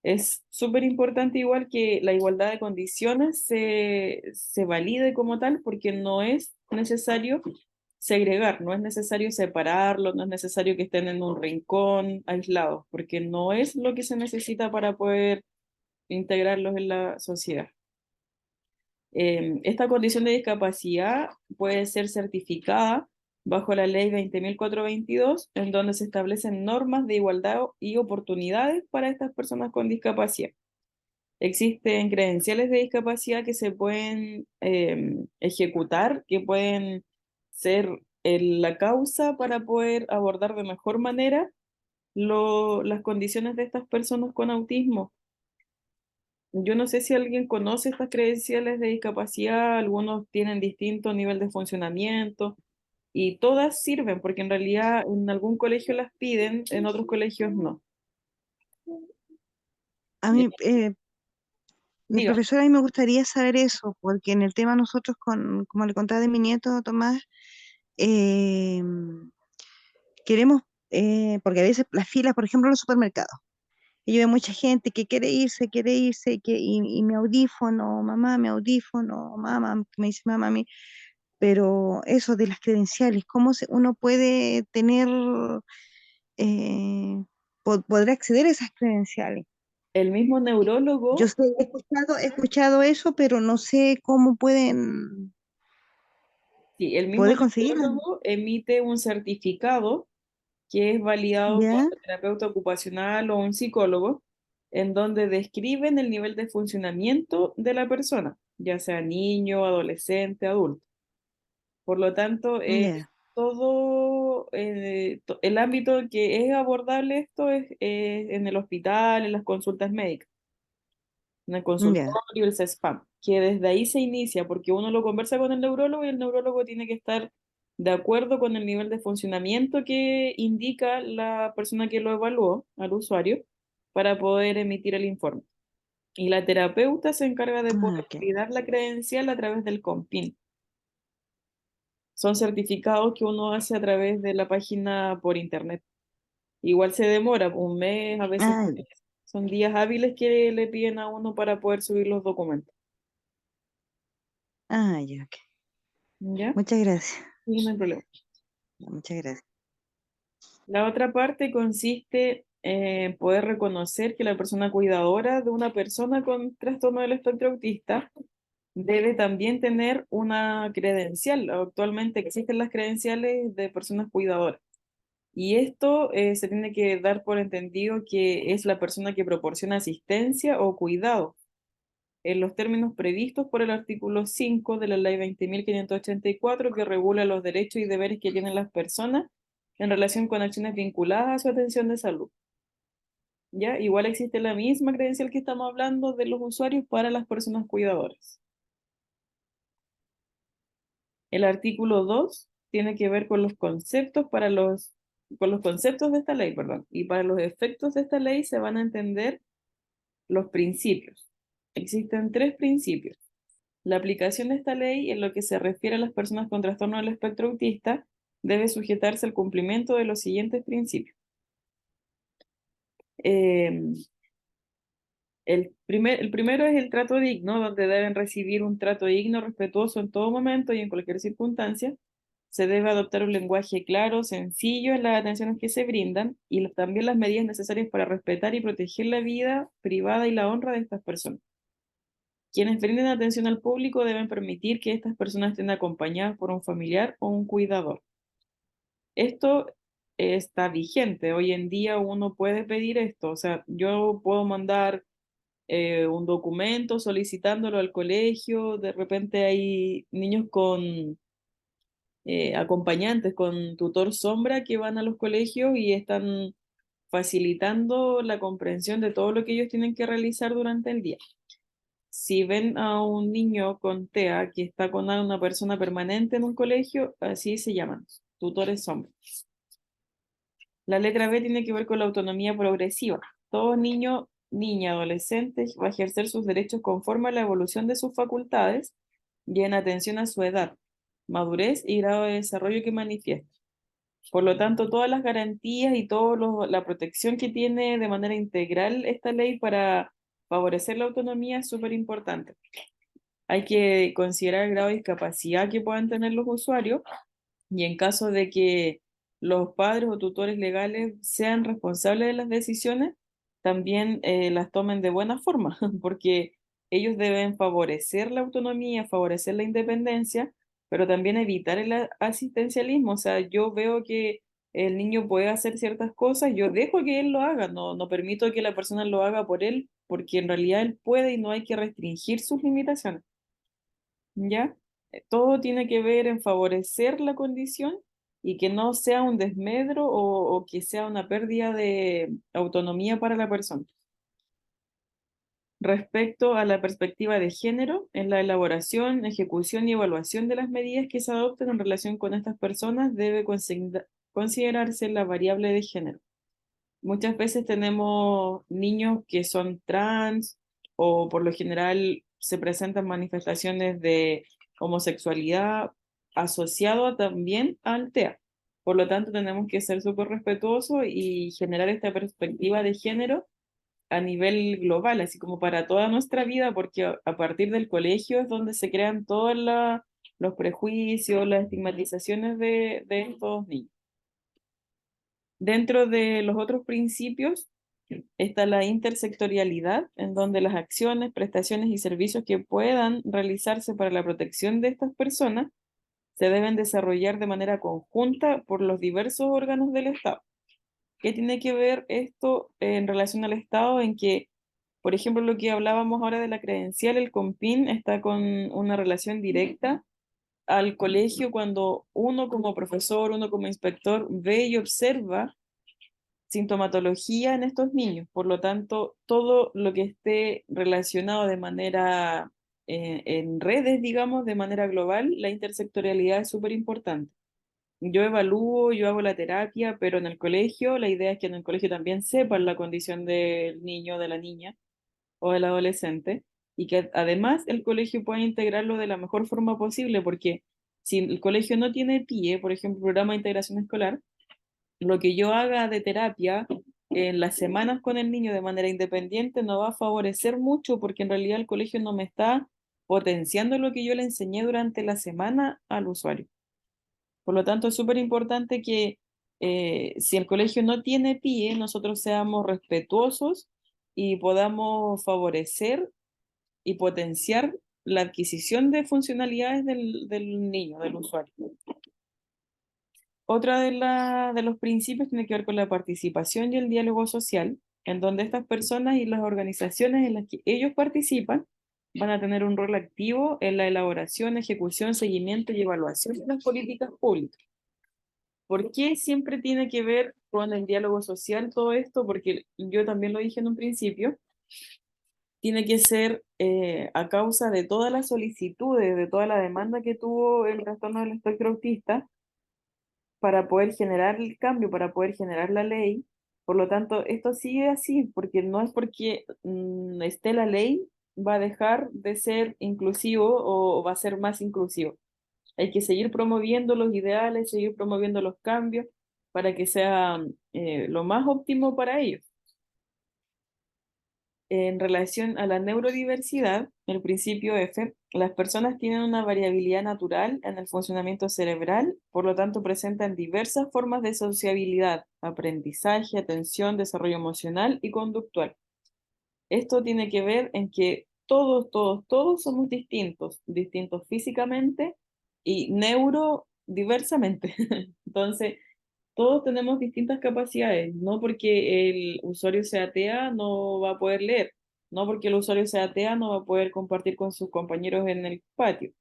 Es súper importante igual que la igualdad de condiciones se valide como tal porque no es necesario segregar, no es necesario separarlos, no es necesario que estén en un rincón aislados, porque no es lo que se necesita para poder integrarlos en la sociedad. Esta condición de discapacidad puede ser certificada bajo la ley 20.422, en donde se establecen normas de igualdad y oportunidades para estas personas con discapacidad. Existen credenciales de discapacidad que se pueden ejecutar, que pueden ser la causa para poder abordar de mejor manera las condiciones de estas personas con autismo. Yo no sé si alguien conoce estas credenciales de discapacidad, algunos tienen distinto nivel de funcionamiento y todas sirven porque en realidad en algún colegio las piden, en otros colegios no. A mí, mi Diga, profesora, a mí me gustaría saber eso, porque en el tema nosotros, como le contaba de mi nieto Tomás, eh, queremos, porque a veces las filas, por ejemplo, en los supermercados, y yo veo mucha gente que quiere irse, y mi audífono, mamá, me dice mamá a mí, pero eso de las credenciales, ¿cómo uno puede tener, poder acceder a esas credenciales? el mismo Yo neurólogo, sé, he escuchado eso, pero no sé cómo pueden sí, el mismo poder conseguirlas. neurólogo emite un certificado que es validado por ¿Ya? un terapeuta ocupacional o un psicólogo, en donde describen el nivel de funcionamiento de la persona, ya sea niño, adolescente, adulto. Por lo tanto, Ya, todo el ámbito que es abordable esto es en el hospital, en las consultas médicas, en el ya. consultorio, el CESPAM, que desde ahí se inicia, porque uno lo conversa con el neurólogo y el neurólogo tiene que estar de acuerdo con el nivel de funcionamiento que indica la persona que lo evaluó al usuario para poder emitir el informe. Y la terapeuta se encarga de Ah, poder ok. validar la credencial a través del COMPIN. Son certificados que uno hace a través de la página por internet. Igual se demora un mes, a veces Ah, ya. son días hábiles que le piden a uno para poder subir los documentos. Ah, ya, ok. ¿Ya? Muchas gracias. Sí, no hay problema. Muchas gracias. La otra parte consiste en poder reconocer que la persona cuidadora de una persona con trastorno del espectro autista debe también tener una credencial. Actualmente existen las credenciales de personas cuidadoras. Y esto se tiene que dar por entendido que es la persona que proporciona asistencia o cuidado en los términos previstos por el artículo 5 de la Ley 20.584, que regula los derechos y deberes que tienen las personas en relación con acciones vinculadas a su atención de salud. ¿Ya? Igual existe la misma credencial que estamos hablando de los usuarios para las personas cuidadoras. El artículo 2 tiene que ver con los conceptos con los conceptos de esta ley, perdón, y para los efectos de esta ley se van a entender los principios. Existen tres principios. La aplicación de esta ley, en lo que se refiere a las personas con trastorno del espectro autista, debe sujetarse al cumplimiento de los siguientes principios. Eh, el primero es el trato digno, donde deben recibir un trato digno, respetuoso en todo momento y en cualquier circunstancia. Se debe adoptar un lenguaje claro, sencillo en las atenciones que se brindan y también las medidas necesarias para respetar y proteger la vida privada y la honra de estas personas. Quienes brinden atención al público deben permitir que estas personas estén acompañadas por un familiar o un cuidador. Esto está vigente. Hoy en día uno puede pedir esto. O sea, yo puedo mandar un documento solicitándolo al colegio. De repente hay niños con acompañantes, con tutor sombra que van a los colegios y están facilitando la comprensión de todo lo que ellos tienen que realizar durante el día. Si ven a un niño con TEA que está con una persona permanente en un colegio, así se llaman, tutores sombra. La letra B tiene que ver con la autonomía progresiva. Todo niño, niña, adolescente va a ejercer sus derechos conforme a la evolución de sus facultades y en atención a su edad, madurez y grado de desarrollo que manifiesta. Por lo tanto, todas las garantías y toda la protección que tiene de manera integral esta ley para favorecer la autonomía es súper importante. Hay que considerar el grado de discapacidad que puedan tener los usuarios y en caso de que los padres o tutores legales sean responsables de las decisiones, también las tomen de buena forma, porque ellos deben favorecer la autonomía, favorecer la independencia, pero también evitar el asistencialismo. O sea, yo veo que el niño puede hacer ciertas cosas, yo dejo que él lo haga, no permito que la persona lo haga por él, porque en realidad él puede y no hay que restringir sus limitaciones. ¿Ya? Todo tiene que ver en favorecer la condición y que no sea un desmedro o que sea una pérdida de autonomía para la persona. Respecto a la perspectiva de género, en la elaboración, ejecución y evaluación de las medidas que se adopten en relación con estas personas debe considerarse la variable de género. Muchas veces tenemos niños que son trans o por lo general se presentan manifestaciones de homosexualidad asociado también al TEA. Por lo tanto, tenemos que ser súper respetuosos y generar esta perspectiva de género a nivel global, así como para toda nuestra vida, porque a partir del colegio es donde se crean todos los prejuicios, las estigmatizaciones de estos niños. Dentro de los otros principios está la intersectorialidad, en donde las acciones, prestaciones y servicios que puedan realizarse para la protección de estas personas se deben desarrollar de manera conjunta por los diversos órganos del Estado. ¿Qué tiene que ver esto en relación al Estado? En que, por ejemplo, lo que hablábamos ahora de la credencial, el COMPIN está con una relación directa al colegio cuando uno como profesor, uno como inspector ve y observa sintomatología en estos niños. Por lo tanto, todo lo que esté relacionado de manera en redes, digamos, de manera global, la intersectorialidad es súper importante. Yo evalúo, yo hago la terapia, pero en el colegio, la idea es que en el colegio también sepan la condición del niño, de la niña o del adolescente, y que además el colegio pueda integrarlo de la mejor forma posible, porque si el colegio no tiene PIE, por ejemplo, programa de integración escolar, lo que yo haga de terapia en las semanas con el niño de manera independiente no va a favorecer mucho, porque en realidad el colegio no me está potenciando lo que yo le enseñé durante la semana al usuario. Por lo tanto, es súper importante que si el colegio no tiene PIE, nosotros seamos respetuosos y podamos favorecer y potenciar la adquisición de funcionalidades del niño, del usuario. Otra de los principios tiene que ver con la participación y el diálogo social, en donde estas personas y las organizaciones en las que ellos participan van a tener un rol activo en la elaboración, ejecución, seguimiento y evaluación de las políticas públicas. ¿Por qué siempre tiene que ver con el diálogo social todo esto? Porque yo también lo dije en un principio, tiene que ser a causa de todas las solicitudes, de toda la demanda que tuvo el trastorno del espectro autista para poder generar el cambio, para poder generar la ley. Por lo tanto, esto sigue así, porque no es porque esté la ley, va a dejar de ser inclusivo o va a ser más inclusivo. Hay que seguir promoviendo los ideales, seguir promoviendo los cambios para que sea lo más óptimo para ellos. En relación a la neurodiversidad, el principio F, las personas tienen una variabilidad natural en el funcionamiento cerebral, por lo tanto presentan diversas formas de sociabilidad, aprendizaje, atención, desarrollo emocional y conductual. Esto tiene que ver en que todos somos distintos, distintos físicamente y neurodiversamente. Entonces, todos tenemos distintas capacidades, no porque el usuario sea TEA no va a poder leer, no porque el usuario sea TEA no va a poder compartir con sus compañeros en el patio.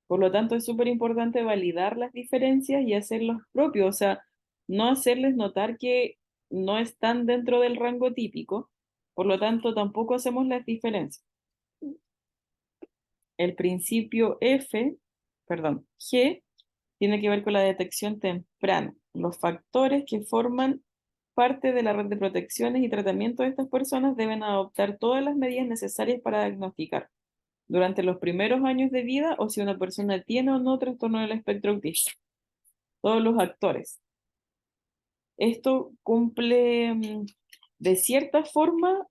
Por lo tanto, es súper importante validar las diferencias y hacerlos propios, o sea, no hacerles notar que no están dentro del rango típico, por lo tanto, tampoco hacemos las diferencias. El principio G, tiene que ver con la detección temprana, los factores que forman parte de la red de protecciones y tratamiento de estas personas deben adoptar todas las medidas necesarias para diagnosticar durante los primeros años de vida o si una persona tiene o no trastorno del espectro autista. Todos los actores. Esto cumple de cierta forma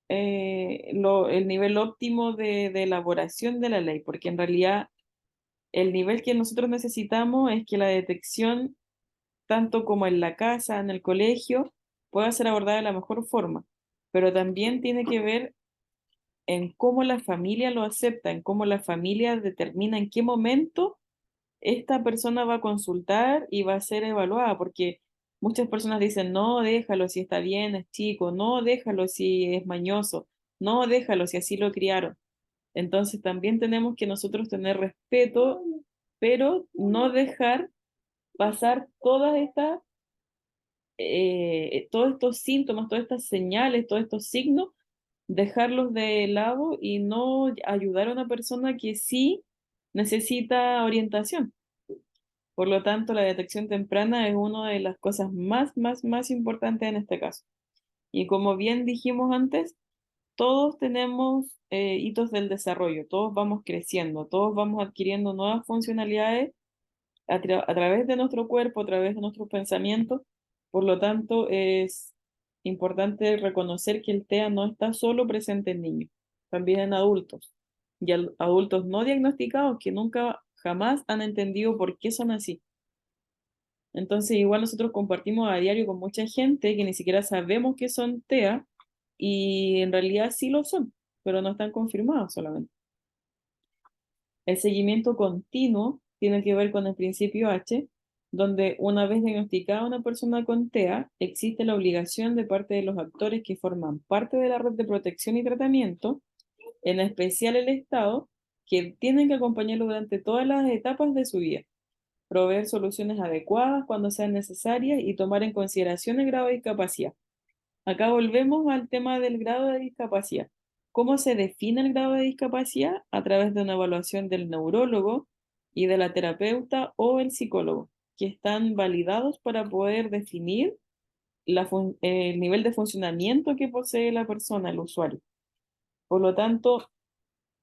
el nivel óptimo de elaboración de la ley, porque en realidad el nivel que nosotros necesitamos es que la detección, tanto como en la casa, en el colegio, pueda ser abordada de la mejor forma, pero también tiene que ver en cómo la familia lo acepta, en cómo la familia determina en qué momento esta persona va a consultar y va a ser evaluada, porque muchas personas dicen, no, déjalo si está bien, es chico, no, déjalo si es mañoso, no, déjalo si así lo criaron. Entonces también tenemos que nosotros tener respeto, pero no dejar pasar todos estos síntomas, todas estas señales, todos estos signos, dejarlos de lado y no ayudar a una persona que sí necesita orientación. Por lo tanto, la detección temprana es una de las cosas más importantes en este caso. Y como bien dijimos antes, todos tenemos hitos del desarrollo, todos vamos creciendo, todos vamos adquiriendo nuevas funcionalidades a través de nuestro cuerpo, a través de nuestros pensamientos. Por lo tanto, es importante reconocer que el TEA no está solo presente en niños, también en adultos. Y adultos no diagnosticados que nunca jamás han entendido por qué son así. Entonces, igual nosotros compartimos a diario con mucha gente que ni siquiera sabemos que son TEA y en realidad sí lo son, pero no están confirmados solamente. El seguimiento continuo tiene que ver con el principio H, donde una vez diagnosticada una persona con TEA, existe la obligación de parte de los actores que forman parte de la red de protección y tratamiento, en especial el Estado, que tienen que acompañarlo durante todas las etapas de su vida, proveer soluciones adecuadas cuando sean necesarias y tomar en consideración el grado de discapacidad. Acá volvemos al tema del grado de discapacidad. ¿Cómo se define el grado de discapacidad? A través de una evaluación del neurólogo y de la terapeuta o el psicólogo, que están validados para poder definir el nivel de funcionamiento que posee la persona, el usuario. Por lo tanto,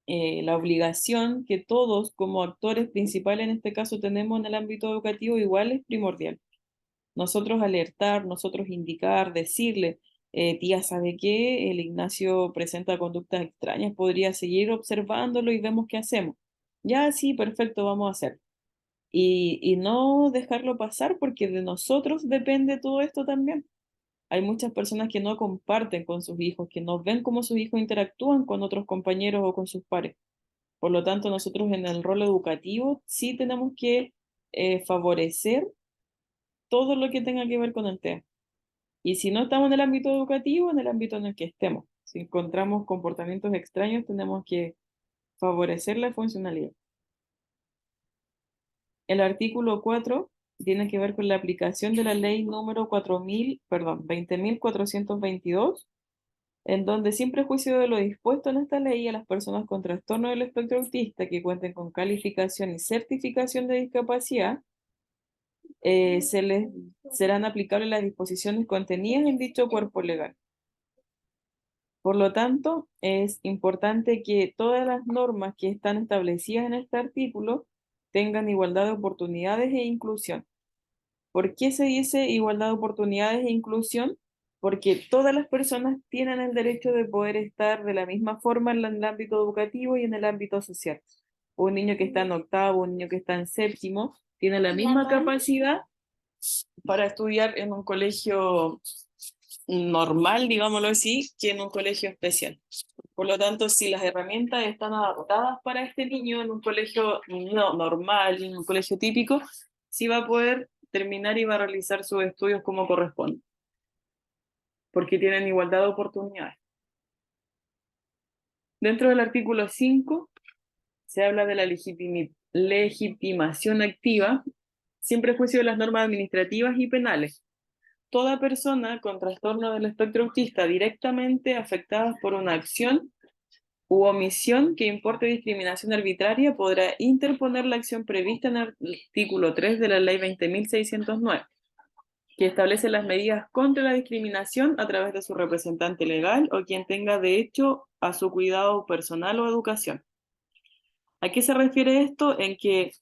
la obligación que todos como actores principales en este caso tenemos en el ámbito educativo igual es primordial. Nosotros alertar, nosotros indicar, decirle, tía, ¿sabe qué? El Ignacio presenta conductas extrañas, podría seguir observándolo y vemos qué hacemos. Ya, sí, perfecto, vamos a hacer. Y no dejarlo pasar porque de nosotros depende todo esto también. Hay muchas personas que no comparten con sus hijos, que no ven cómo sus hijos interactúan con otros compañeros o con sus pares. Por lo tanto, nosotros en el rol educativo sí tenemos que favorecer todo lo que tenga que ver con el tema. Y si no estamos en el ámbito educativo, en el ámbito en el que estemos. Si encontramos comportamientos extraños, tenemos que favorecer la funcionalidad. El artículo 4 tiene que ver con la aplicación de la ley número 20.422, en donde sin prejuicio de lo dispuesto en esta ley, a las personas con trastorno del espectro autista que cuenten con calificación y certificación de discapacidad, se les serán aplicables las disposiciones contenidas en dicho cuerpo legal. Por lo tanto, es importante que todas las normas que están establecidas en este artículo tengan igualdad de oportunidades e inclusión. ¿Por qué se dice igualdad de oportunidades e inclusión? Porque todas las personas tienen el derecho de poder estar de la misma forma en el ámbito educativo y en el ámbito social. Un niño que está en octavo, un niño que está en séptimo, tiene la misma capacidad para estudiar en un colegio normal, digámoslo así, que en un colegio especial. Por lo tanto, si las herramientas están adaptadas para este niño en un colegio no normal, en un colegio típico, sí va a poder terminar y va a realizar sus estudios como corresponde, porque tienen igualdad de oportunidades. Dentro del artículo 5 se habla de la legitimación activa, sin prejuicio de las normas administrativas y penales. Toda persona con trastorno del espectro autista directamente afectada por una acción u omisión que importe discriminación arbitraria podrá interponer la acción prevista en el artículo 3 de la Ley 20.609, que establece las medidas contra la discriminación a través de su representante legal o quien tenga derecho a su cuidado personal o educación. ¿A qué se refiere esto? En que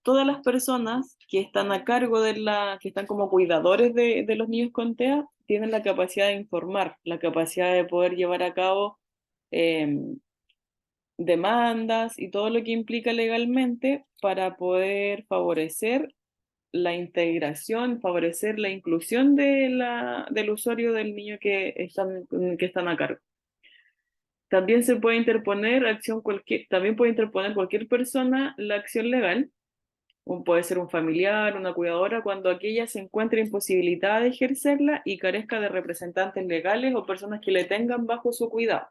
todas las personas que están a cargo que están como cuidadores de los niños con TEA, tienen la capacidad de informar, la capacidad de poder llevar a cabo demandas y todo lo que implica legalmente para poder favorecer la integración, favorecer la inclusión del usuario del niño que están a cargo. También se puede interponer también puede interponer cualquier persona la acción legal, puede ser un familiar, una cuidadora, cuando aquella se encuentre imposibilitada de ejercerla y carezca de representantes legales o personas que le tengan bajo su cuidado.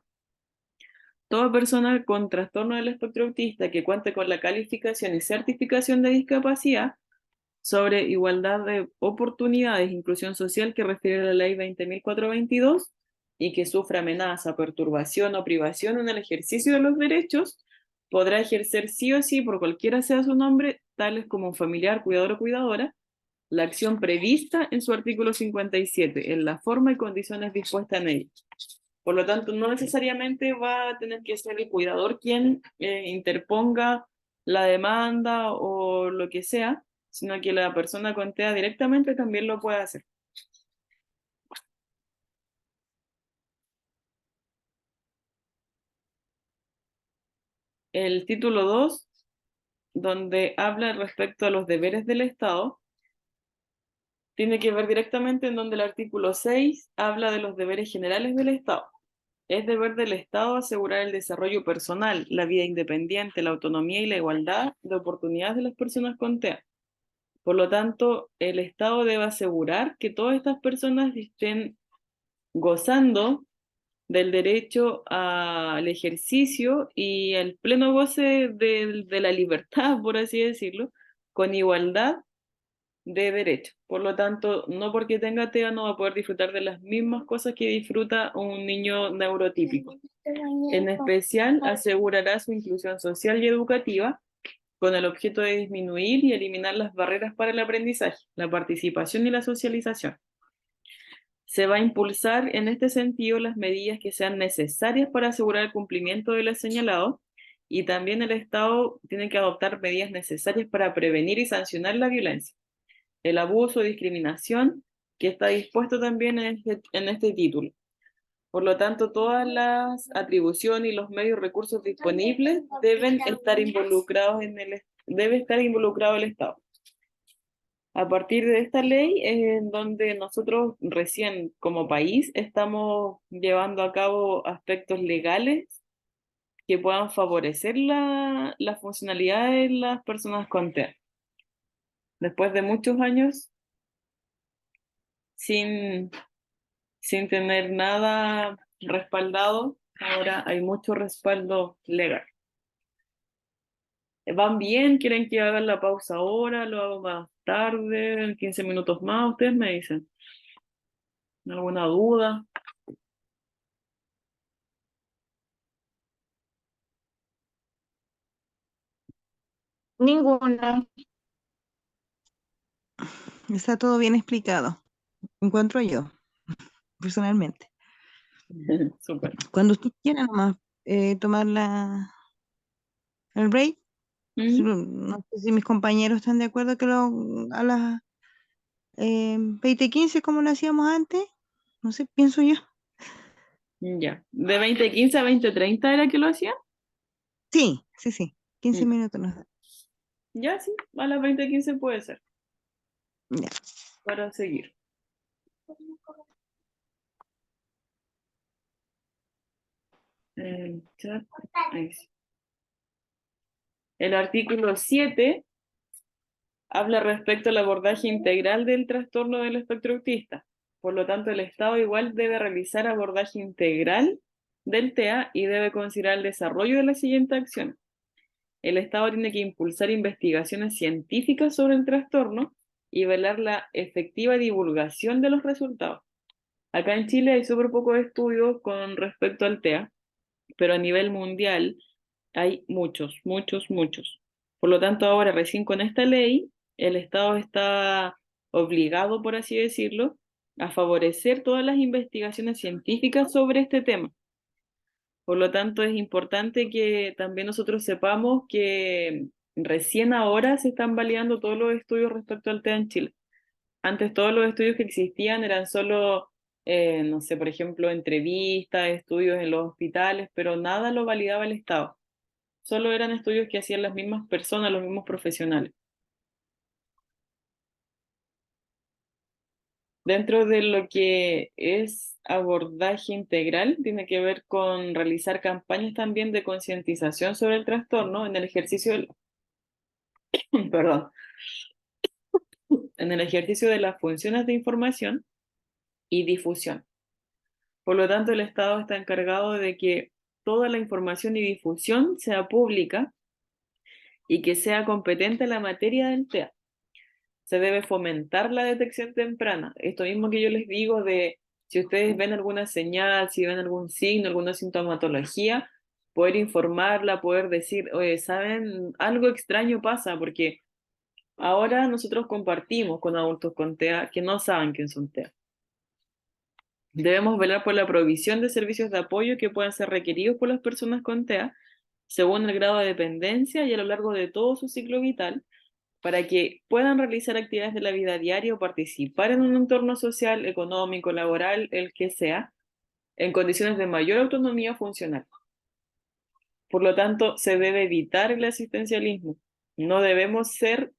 Toda persona con trastorno del espectro autista que cuente con la calificación y certificación de discapacidad sobre igualdad de oportunidades e inclusión social que refiere la ley 20.422 y que sufra amenaza, perturbación o privación en el ejercicio de los derechos, podrá ejercer sí o sí, por cualquiera sea su nombre, tales como un familiar, cuidador o cuidadora, la acción prevista en su artículo 57, en la forma y condiciones dispuestas en ella. Por lo tanto, no necesariamente va a tener que ser el cuidador quien interponga la demanda o lo que sea, sino que la persona con TEA directamente también lo puede hacer. El título 2, donde habla respecto a los deberes del Estado, tiene que ver directamente en donde el artículo 6 habla de los deberes generales del Estado. Es deber del Estado asegurar el desarrollo personal, la vida independiente, la autonomía y la igualdad de oportunidades de las personas con TEA. Por lo tanto, el Estado debe asegurar que todas estas personas estén gozando del derecho al ejercicio y al pleno goce de la libertad, por así decirlo, con igualdad de derechos. Por lo tanto, no porque tenga TEA no va a poder disfrutar de las mismas cosas que disfruta un niño neurotípico. En especial, asegurará su inclusión social y educativa con el objeto de disminuir y eliminar las barreras para el aprendizaje, la participación y la socialización. Se va a impulsar en este sentido las medidas que sean necesarias para asegurar el cumplimiento de lo señalado, y también el Estado tiene que adoptar medidas necesarias para prevenir y sancionar la violencia, el abuso, discriminación, que está dispuesto también en este título. Por lo tanto, todas las atribuciones y los medios recursos disponibles deben estar involucrados debe estar involucrado el Estado. A partir de esta ley es en donde nosotros recién como país estamos llevando a cabo aspectos legales que puedan favorecer la funcionalidad de las personas con TEA. Después de muchos años sin tener nada respaldado, ahora hay mucho respaldo legal. ¿Van bien? ¿Quieren que hagan la pausa ahora? ¿Lo hago más tarde? ¿En 15 minutos más? Ustedes me dicen. ¿Alguna duda? Ninguna. Está todo bien explicado, encuentro yo, personalmente. Súper. Cuando usted quiera nomás tomar el break, no sé si mis compañeros están de acuerdo que a las 20:15 como lo hacíamos antes, no sé, pienso yo. Ya. ¿De 20:15 a 20:30 era que lo hacía? Sí, 15 Mm. minutos nos da. Ya, sí, a las 20:15 puede ser, Ya. para seguir. El chat, ahí sí. El artículo 7 habla respecto al abordaje integral del trastorno del espectro autista. Por lo tanto, el Estado igual debe realizar abordaje integral del TEA y debe considerar el desarrollo de la siguiente acción. El Estado tiene que impulsar investigaciones científicas sobre el trastorno y velar la efectiva divulgación de los resultados. Acá en Chile hay súper pocos estudios con respecto al TEA, pero a nivel mundial hay muchos, muchos, muchos. Por lo tanto, ahora recién con esta ley, el Estado está obligado, por así decirlo, a favorecer todas las investigaciones científicas sobre este tema. Por lo tanto, es importante que también nosotros sepamos que recién ahora se están validando todos los estudios respecto al TEA en Chile. Antes todos los estudios que existían eran solo, no sé, por ejemplo, entrevistas, estudios en los hospitales, pero nada lo validaba el Estado. Solo eran estudios que hacían las mismas personas, los mismos profesionales. Dentro de lo que es abordaje integral, tiene que ver con realizar campañas también de concientización sobre el trastorno en el ejercicio perdón, en el ejercicio de las funciones de información y difusión. Por lo tanto, el Estado está encargado de que toda la información y difusión sea pública y que sea competente en la materia del TEA. Se debe fomentar la detección temprana. Esto mismo que yo les digo de si ustedes ven alguna señal, si ven algún signo, alguna sintomatología, poder informarla, poder decir, oye, ¿saben? Algo extraño pasa, porque ahora nosotros compartimos con adultos con TEA que no saben quién son TEA. Debemos velar por la provisión de servicios de apoyo que puedan ser requeridos por las personas con TEA, según el grado de dependencia y a lo largo de todo su ciclo vital, para que puedan realizar actividades de la vida diaria o participar en un entorno social, económico, laboral, el que sea, en condiciones de mayor autonomía funcional. Por lo tanto, se debe evitar el asistencialismo. No debemos ser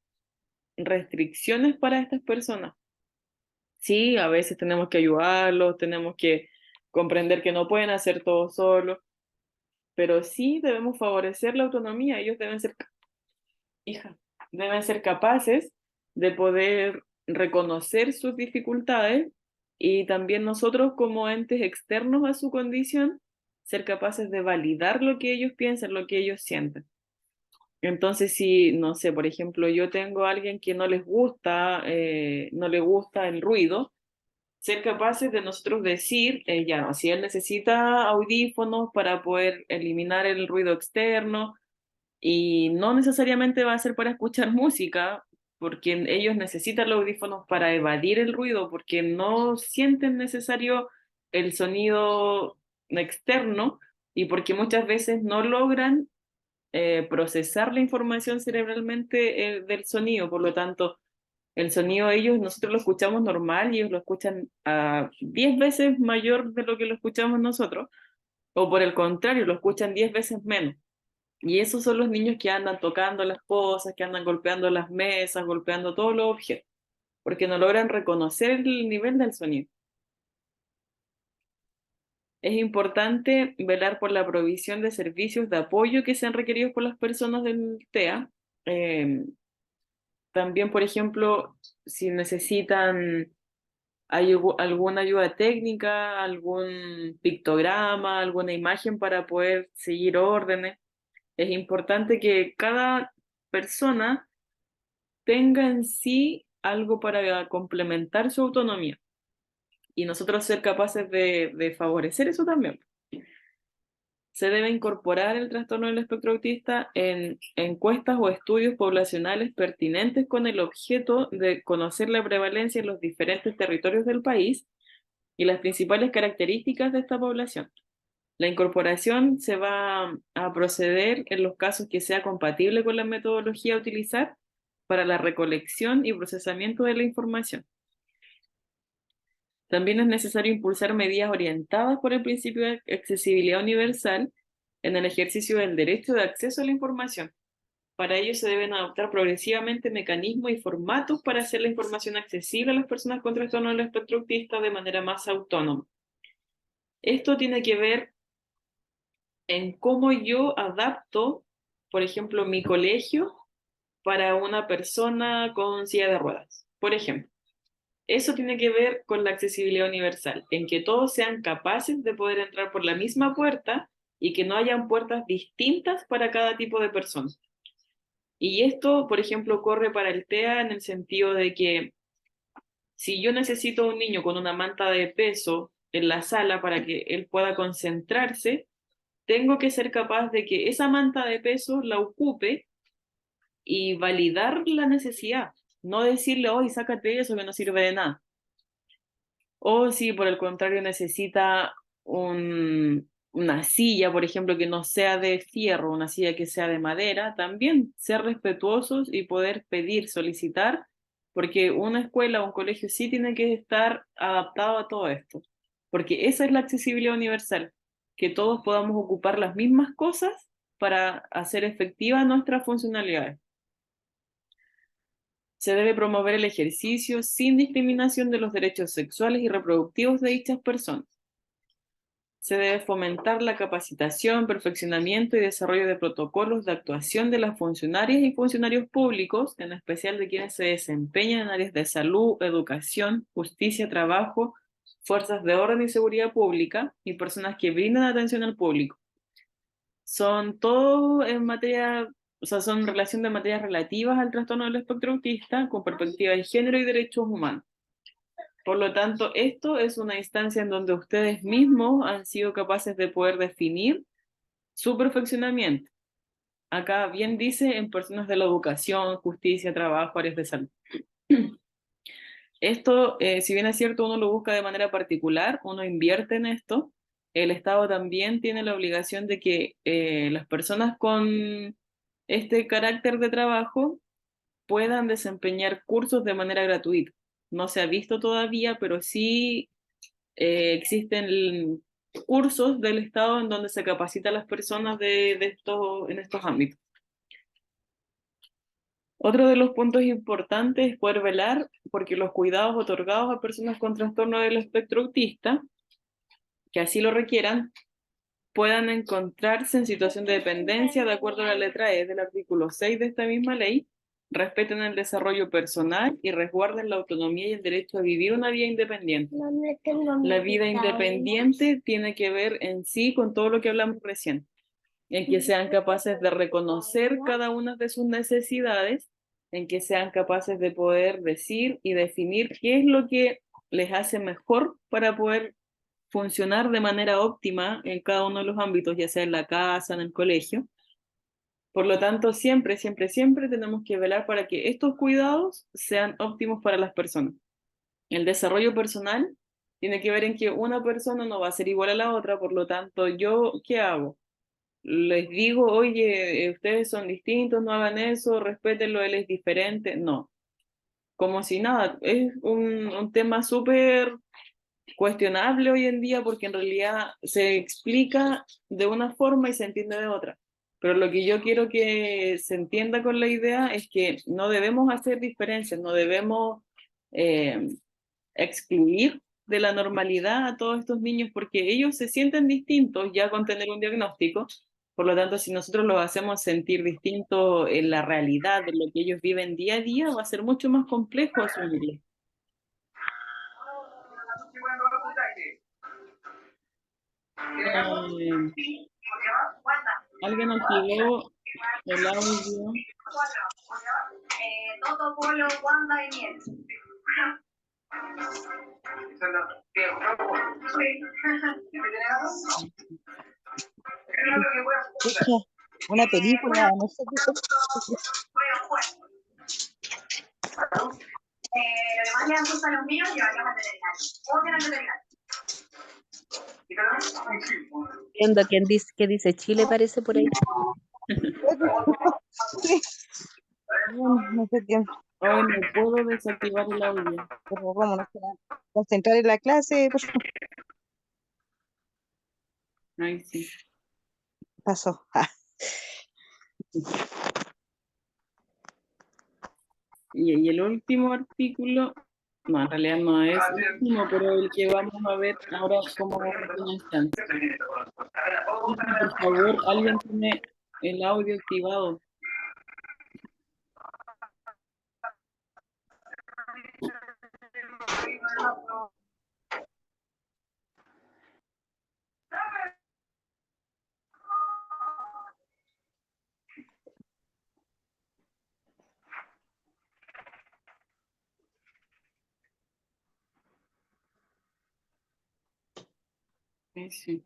restricciones para estas personas. Sí, a veces tenemos que ayudarlos, tenemos que comprender que no pueden hacer todo solos, pero sí debemos favorecer la autonomía. Ellos deben ser, deben ser capaces de poder reconocer sus dificultades y también nosotros como entes externos a su condición, ser capaces de validar lo que ellos piensan, lo que ellos sienten. Entonces, si, no sé, por ejemplo, yo tengo a alguien que no le gusta el ruido, ser capaces de nosotros decir, ya no, si él necesita audífonos para poder eliminar el ruido externo, y no necesariamente va a ser para escuchar música, porque ellos necesitan los audífonos para evadir el ruido, porque no sienten necesario el sonido externo y porque muchas veces no logran procesar la información cerebralmente del sonido. Por lo tanto, el sonido nosotros lo escuchamos normal y ellos lo escuchan a 10 veces mayor de lo que lo escuchamos nosotros, o por el contrario, lo escuchan 10 veces menos. Y esos son los niños que andan tocando las cosas, que andan golpeando las mesas, golpeando todos los objetos, porque no logran reconocer el nivel del sonido. Es importante velar por la provisión de servicios de apoyo que sean requeridos por las personas del TEA. Eh, También, por ejemplo, si necesitan alguna ayuda técnica, algún pictograma, alguna imagen para poder seguir órdenes. Es importante que cada persona tenga en sí algo para complementar su autonomía y nosotros ser capaces de favorecer eso también. Se debe incorporar el trastorno del espectro autista en encuestas o estudios poblacionales pertinentes con el objeto de conocer la prevalencia en los diferentes territorios del país y las principales características de esta población. La incorporación se va a proceder en los casos que sea compatible con la metodología a utilizar para la recolección y procesamiento de la información. También es necesario impulsar medidas orientadas por el principio de accesibilidad universal en el ejercicio del derecho de acceso a la información. Para ello se deben adoptar progresivamente mecanismos y formatos para hacer la información accesible a las personas con trastorno del espectro autista de manera más autónoma. Esto tiene que ver en cómo yo adapto, por ejemplo, mi colegio para una persona con silla de ruedas, por ejemplo. Eso tiene que ver con la accesibilidad universal, en que todos sean capaces de poder entrar por la misma puerta y que no hayan puertas distintas para cada tipo de persona. Y esto, por ejemplo, corre para el TEA en el sentido de que si yo necesito un niño con una manta de peso en la sala para que él pueda concentrarse, tengo que ser capaz de que esa manta de peso la ocupe y validar la necesidad, no decirle, oye, sácate eso que no sirve de nada. O si por el contrario necesita una silla, por ejemplo, que no sea de fierro, una silla que sea de madera, también ser respetuosos y poder pedir, solicitar, porque una escuela o un colegio sí tiene que estar adaptado a todo esto, porque esa es la accesibilidad universal, que todos podamos ocupar las mismas cosas para hacer efectivas nuestras funcionalidades. Se debe promover el ejercicio sin discriminación de los derechos sexuales y reproductivos de dichas personas. Se debe fomentar la capacitación, perfeccionamiento y desarrollo de protocolos de actuación de las funcionarias y funcionarios públicos, en especial de quienes se desempeñan en áreas de salud, educación, justicia, trabajo, fuerzas de orden y seguridad pública y personas que brindan atención al público. Son todo en materia, o sea, son relación de materias relativas al trastorno del espectro autista con perspectiva de género y derechos humanos. Por lo tanto, esto es una instancia en donde ustedes mismos han sido capaces de poder definir su perfeccionamiento. Acá bien dice en personas de la educación, justicia, trabajo, áreas de salud. Esto, si bien es cierto, uno lo busca de manera particular, uno invierte en esto, el Estado también tiene la obligación de que las personas con este carácter de trabajo puedan desempeñar cursos de manera gratuita. No se ha visto todavía, pero sí existen cursos del Estado en donde se capacita a las personas en estos ámbitos. Otro de los puntos importantes es poder velar porque los cuidados otorgados a personas con trastorno del espectro autista, que así lo requieran, puedan encontrarse en situación de dependencia de acuerdo a la letra E del artículo 6 de esta misma ley, respeten el desarrollo personal y resguarden la autonomía y el derecho a vivir una vida independiente. La vida independiente tiene que ver en sí con todo lo que hablamos recién, en que sean capaces de reconocer cada una de sus necesidades, en que sean capaces de poder decir y definir qué es lo que les hace mejor para poder funcionar de manera óptima en cada uno de los ámbitos, ya sea en la casa, en el colegio. Por lo tanto, siempre, siempre, siempre tenemos que velar para que estos cuidados sean óptimos para las personas. El desarrollo personal tiene que ver en que una persona no va a ser igual a la otra, por lo tanto, ¿yo qué hago? Les digo, oye, ustedes son distintos, no hagan eso, respétenlo, él es diferente. No, como si nada, es un tema súper cuestionable hoy en día porque en realidad se explica de una forma y se entiende de otra. Pero lo que yo quiero que se entienda con la idea es que no debemos hacer diferencias, no debemos eh, excluir de la normalidad a todos estos niños porque ellos se sienten distintos ya con tener un diagnóstico. Por lo tanto, si nosotros los hacemos sentir distintos en la realidad de lo que ellos viven día a día, va a ser mucho más complejo asumirlo. Eh, Alguien activó el audio. Toto, Polo, Wanda y Miel. Escucha, una película, no sé qué. Lo demás le dan gusto a los míos y llevarlos al veterinario. ¿Cómo que al veterinario? Viendo qué dice Chile parece por ahí. Bueno, no sé quién, Hoy no puedo desactivar el audio. pero vamos a concentrar en la clase, por favor. Ay, sí. Pasó. Y el último artículo, no, en realidad no es el último, pero el que vamos a ver ahora como última instancia. Por favor, alguien tiene el audio activado. Sí.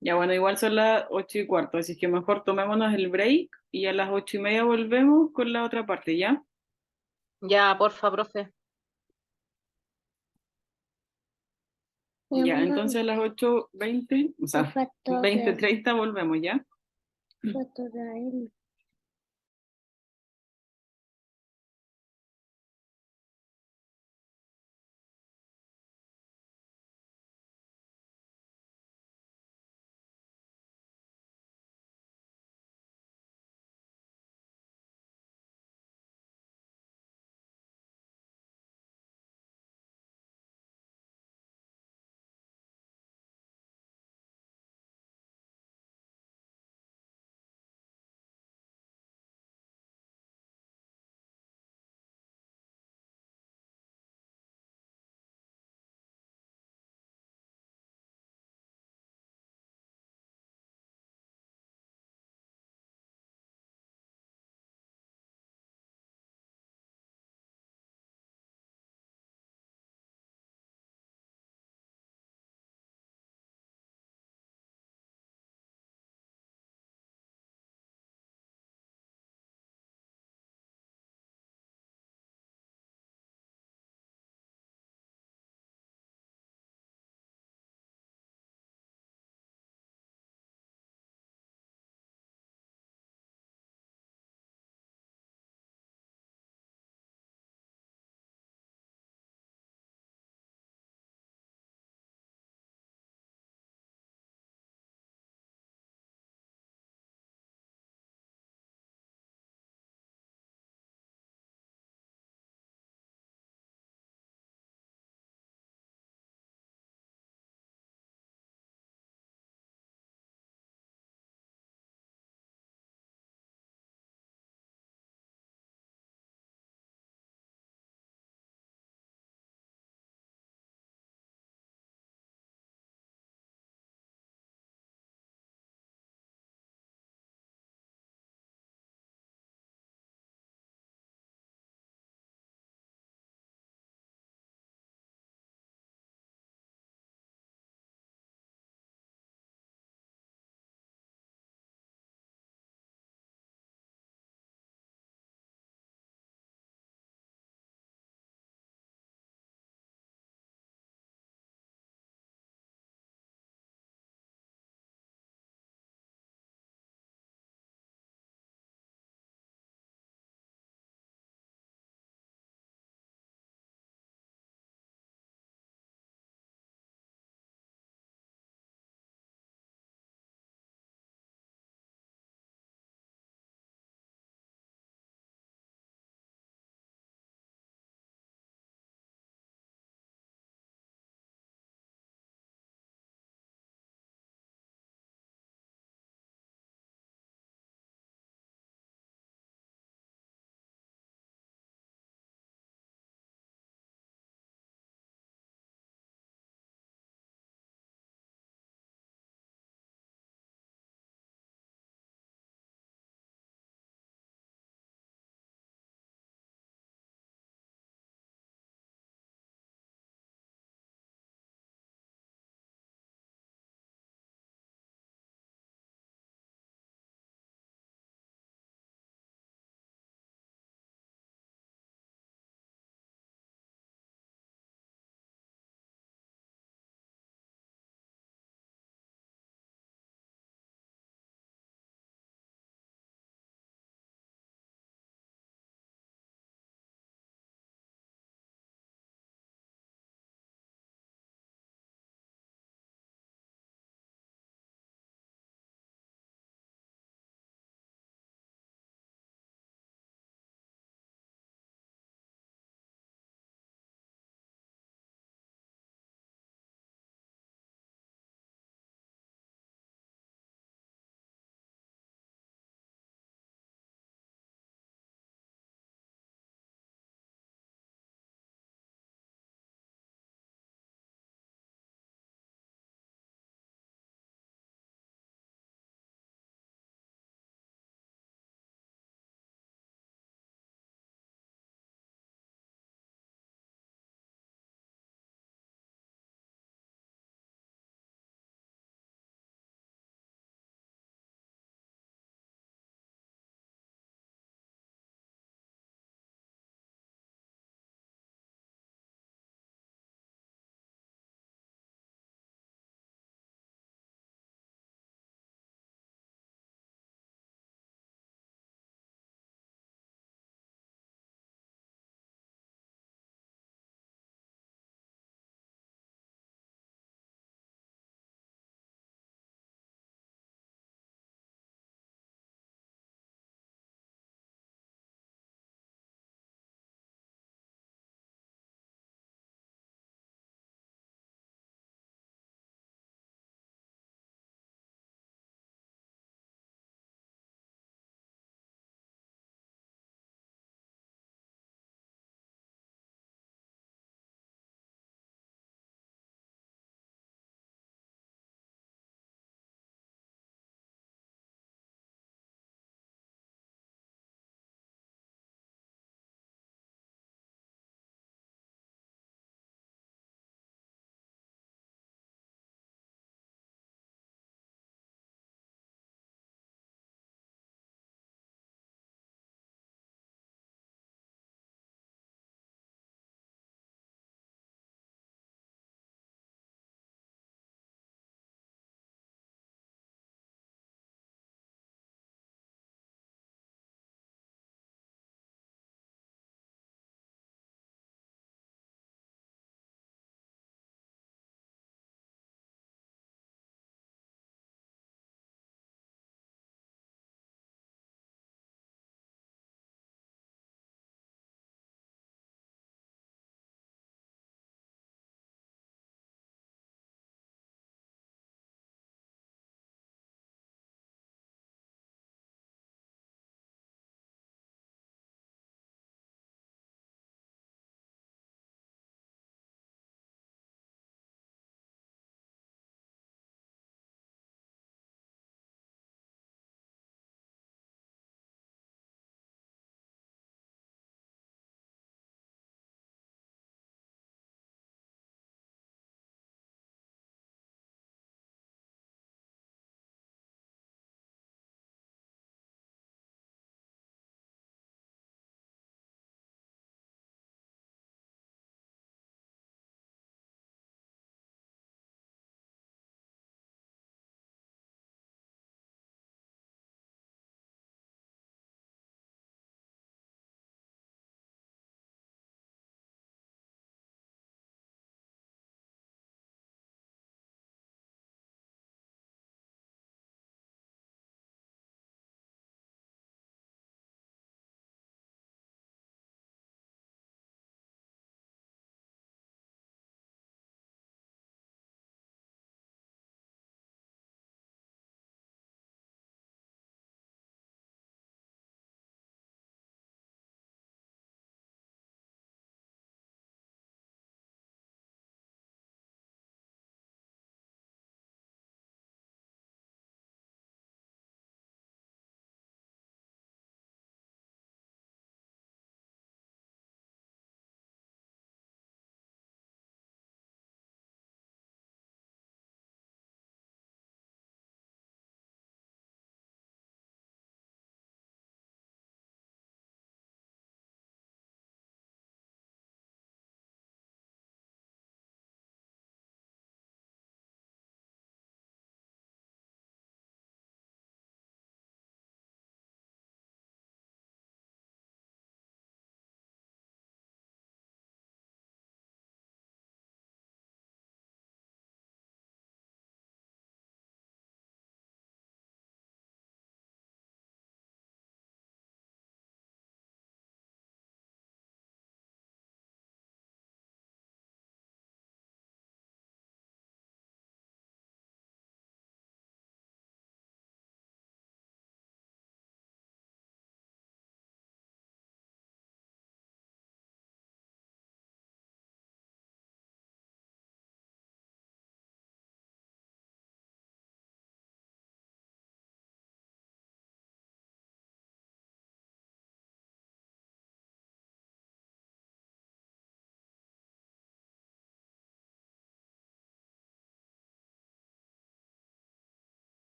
Ya bueno, igual son las 8:15, así que mejor tomémonos el break y a las 8:30 volvemos con la otra parte, ¿ya? Ya, porfa, profe. Ya, entonces a las 8:20, o sea, 20:30 volvemos, ¿ya?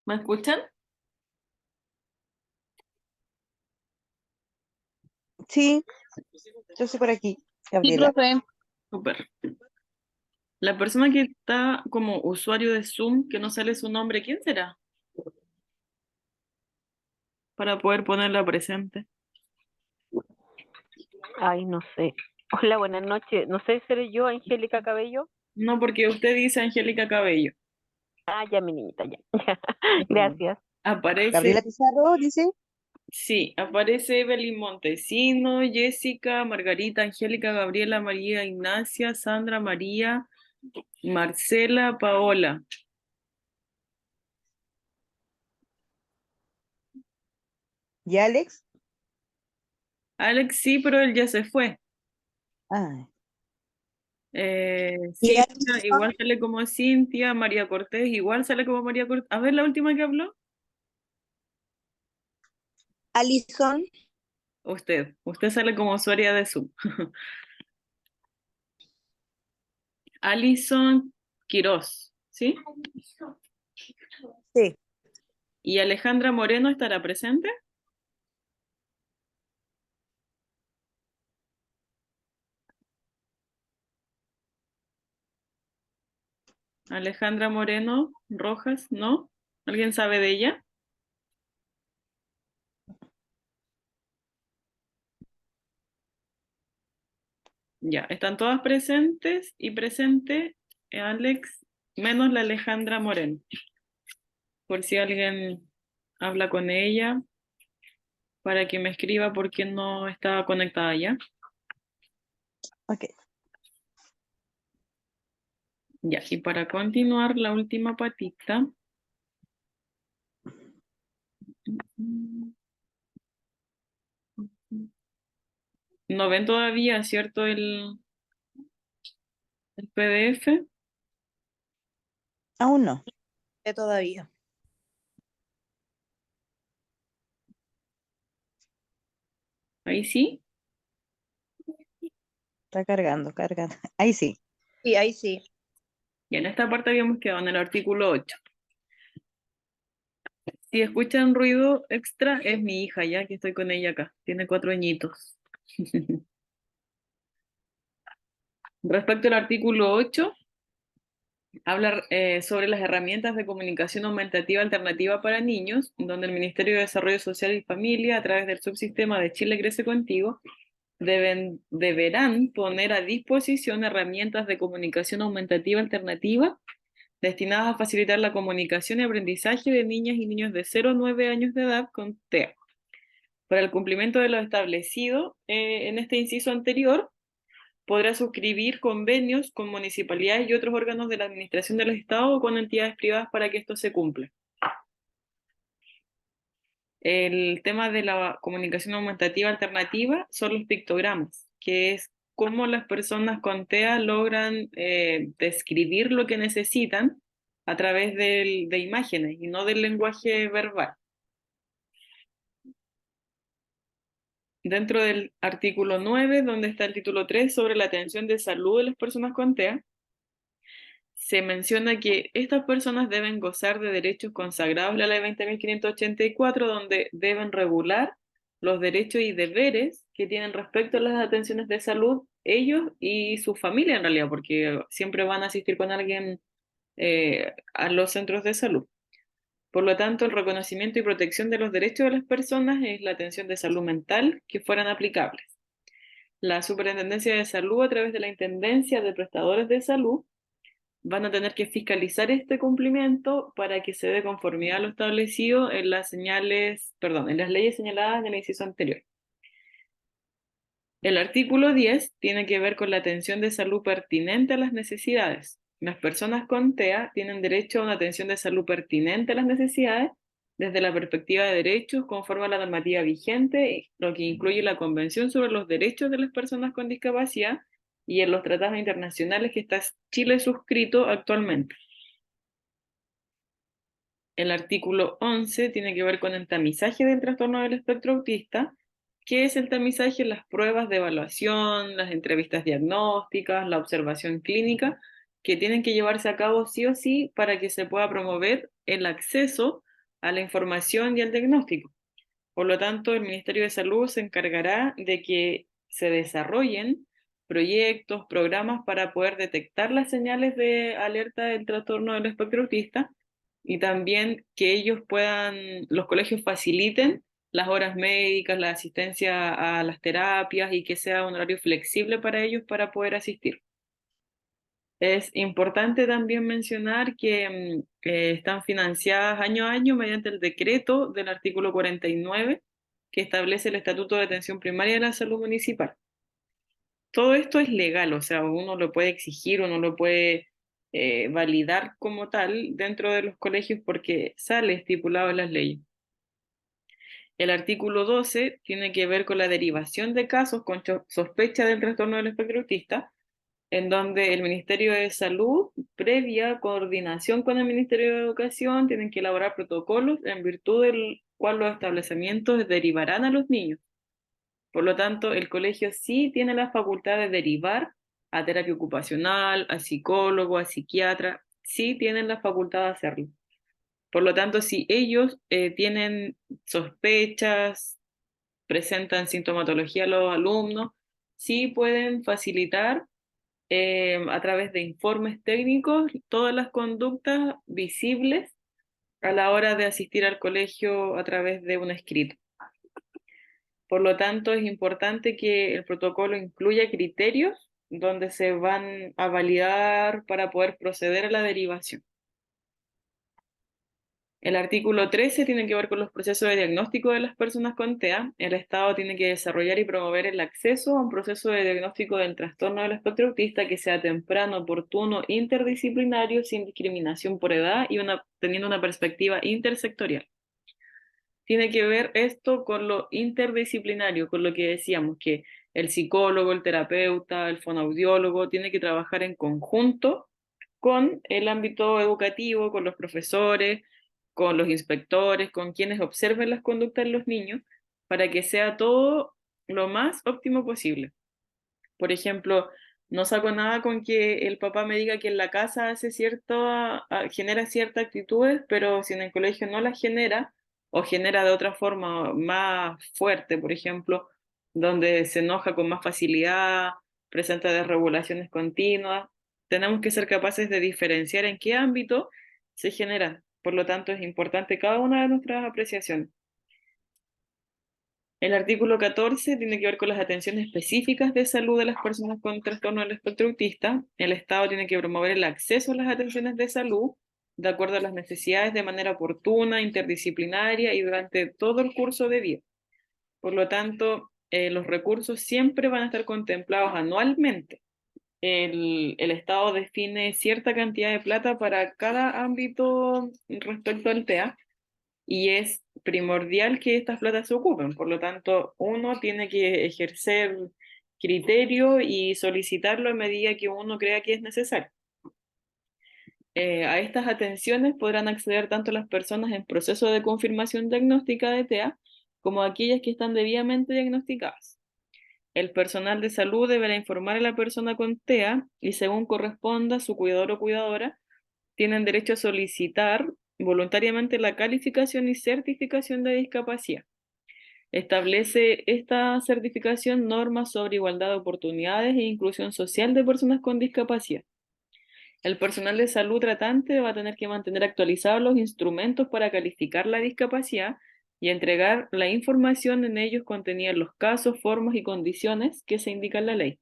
¿Me escuchan? Sí, yo estoy por aquí, Sí, Gabriela. profe. Súper. La persona que está como usuario de Zoom, que no sale su nombre, ¿quién será? Para poder ponerla presente. Ay, no sé. Hola, buenas noches. No sé si seré yo, Angélica Cabello. No, porque usted dice Angélica Cabello. Ah, ya, mi niñita, ya. Gracias. Aparece, Gabriela Pizarro dice, sí, aparece Evelyn Montesino, Jessica, Margarita, Angélica, Gabriela, María, Ignacia, Sandra, María, Marcela, Paola. ¿y Alex? Alex sí, pero él ya se fue. Ah, ¿Y Cintia, igual sale como Cintia, María Cortés, igual sale como María Cortés. A ver, la última que habló. Alison? Usted sale como usuaria de Zoom. Alison Quiroz, ¿sí? Sí. ¿Y Alejandra Moreno estará presente? Alejandra Moreno Rojas, ¿no? ¿Alguien sabe de ella? Ya, están todas presentes y presente Alex, menos la Alejandra Moreno. Por si alguien habla con ella, para que me escriba por qué no está conectada ya. ok. Ya, y para continuar, la última patita. No ven todavía, ¿cierto? El PDF. Aún no, Todavía. Ahí sí. está cargando, cargando. Ahí sí. Sí, ahí sí. Y en esta parte habíamos quedado en el artículo 8. Si escuchan ruido extra, es mi hija ya, que estoy con ella acá. Tiene 4 añitos. Respecto al artículo 8, habla sobre las herramientas de comunicación aumentativa alternativa para niños, donde el Ministerio de Desarrollo Social y Familia, a través del subsistema de Chile Crece Contigo, deberán poner a disposición herramientas de comunicación aumentativa alternativa destinadas a facilitar la comunicación y aprendizaje de niñas y niños de 0 a 9 años de edad con TEA. Para el cumplimiento de lo establecido en este inciso anterior, podrá suscribir convenios con municipalidades y otros órganos de la administración del Estado o con entidades privadas para que esto se cumpla. El tema de la comunicación aumentativa alternativa son los pictogramas, que es cómo las personas con TEA logran describir lo que necesitan a través de imágenes y no del lenguaje verbal. Dentro del artículo 9, donde está el título 3 sobre la atención de salud de las personas con TEA, se menciona que estas personas deben gozar de derechos consagrados en la Ley 20.584, donde deben regular los derechos y deberes que tienen respecto a las atenciones de salud ellos y su familia en realidad, porque siempre van a asistir con alguien a los centros de salud. Por lo tanto, el reconocimiento y protección de los derechos de las personas es la atención de salud mental que fueran aplicables. La Superintendencia de Salud, a través de la Intendencia de Prestadores de Salud, van a tener que fiscalizar este cumplimiento para que se dé conformidad a lo establecido en las en las leyes señaladas en el inciso anterior. El artículo 10 tiene que ver con la atención de salud pertinente a las necesidades. Las personas con TEA tienen derecho a una atención de salud pertinente a las necesidades desde la perspectiva de derechos conforme a la normativa vigente, lo que incluye la Convención sobre los Derechos de las Personas con Discapacidad y en los tratados internacionales que está Chile suscrito actualmente. El artículo 11 tiene que ver con el tamizaje del trastorno del espectro autista. ¿Qué es el tamizaje? Las pruebas de evaluación, las entrevistas diagnósticas, la observación clínica, que tienen que llevarse a cabo sí o sí para que se pueda promover el acceso a la información y al diagnóstico. Por lo tanto, el Ministerio de Salud se encargará de que se desarrollen proyectos, programas para poder detectar las señales de alerta del trastorno del espectro autista y también que ellos puedan, los colegios faciliten las horas médicas, la asistencia a las terapias y que sea un horario flexible para ellos para poder asistir. Es importante también mencionar que están financiadas año a año mediante el decreto del artículo 49 que establece el Estatuto de Atención Primaria de la Salud Municipal. Todo esto es legal, o sea, uno lo puede exigir, uno lo puede validar como tal dentro de los colegios porque sale estipulado en las leyes. El artículo 12 tiene que ver con la derivación de casos con sospecha del trastorno del espectro autista, en donde el Ministerio de Salud, previa coordinación con el Ministerio de Educación, tienen que elaborar protocolos en virtud del cual los establecimientos derivarán a los niños. Por lo tanto, el colegio sí tiene la facultad de derivar a terapia ocupacional, a psicólogo, a psiquiatra, sí tienen la facultad de hacerlo. Por lo tanto, si ellos tienen sospechas, presentan sintomatología a los alumnos, sí pueden facilitar a través de informes técnicos todas las conductas visibles a la hora de asistir al colegio a través de un escrito. Por lo tanto, es importante que el protocolo incluya criterios donde se van a validar para poder proceder a la derivación. El artículo 13 tiene que ver con los procesos de diagnóstico de las personas con TEA. El Estado tiene que desarrollar y promover el acceso a un proceso de diagnóstico del trastorno del espectro autista que sea temprano, oportuno, interdisciplinario, sin discriminación por edad y teniendo una perspectiva intersectorial. Tiene que ver esto con lo interdisciplinario, con lo que decíamos, que el psicólogo, el terapeuta, el fonoaudiólogo tiene que trabajar en conjunto con el ámbito educativo, con los profesores, con los inspectores, con quienes observen las conductas de los niños, para que sea todo lo más óptimo posible. Por ejemplo, no saco nada con que el papá me diga que en la casa genera ciertas actitudes, pero si en el colegio no las genera, o genera de otra forma más fuerte, por ejemplo, donde se enoja con más facilidad, presenta desregulaciones continuas, tenemos que ser capaces de diferenciar en qué ámbito se generan. Por lo tanto, es importante cada una de nuestras apreciaciones. El artículo 14 tiene que ver con las atenciones específicas de salud de las personas con trastorno del espectro autista. El Estado tiene que promover el acceso a las atenciones de salud de acuerdo a las necesidades de manera oportuna, interdisciplinaria y durante todo el curso de vida. Por lo tanto, los recursos siempre van a estar contemplados anualmente. El Estado define cierta cantidad de plata para cada ámbito respecto al TEA y es primordial que estas platas se ocupen. Por lo tanto, uno tiene que ejercer criterio y solicitarlo a medida que uno crea que es necesario. A estas atenciones podrán acceder tanto las personas en proceso de confirmación diagnóstica de TEA como aquellas que están debidamente diagnosticadas. El personal de salud deberá informar a la persona con TEA y según corresponda su cuidador o cuidadora, tienen derecho a solicitar voluntariamente la calificación y certificación de discapacidad. Establece esta certificación normas sobre igualdad de oportunidades e inclusión social de personas con discapacidad. El personal de salud tratante va a tener que mantener actualizados los instrumentos para calificar la discapacidad y entregar la información en ellos contenida en los casos, formas y condiciones que se indican en la ley.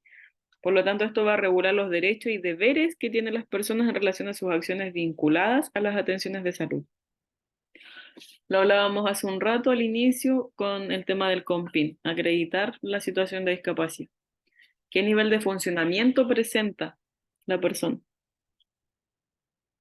Por lo tanto, esto va a regular los derechos y deberes que tienen las personas en relación a sus acciones vinculadas a las atenciones de salud. Lo hablábamos hace un rato al inicio con el tema del COMPIN, acreditar la situación de discapacidad. ¿Qué nivel de funcionamiento presenta la persona?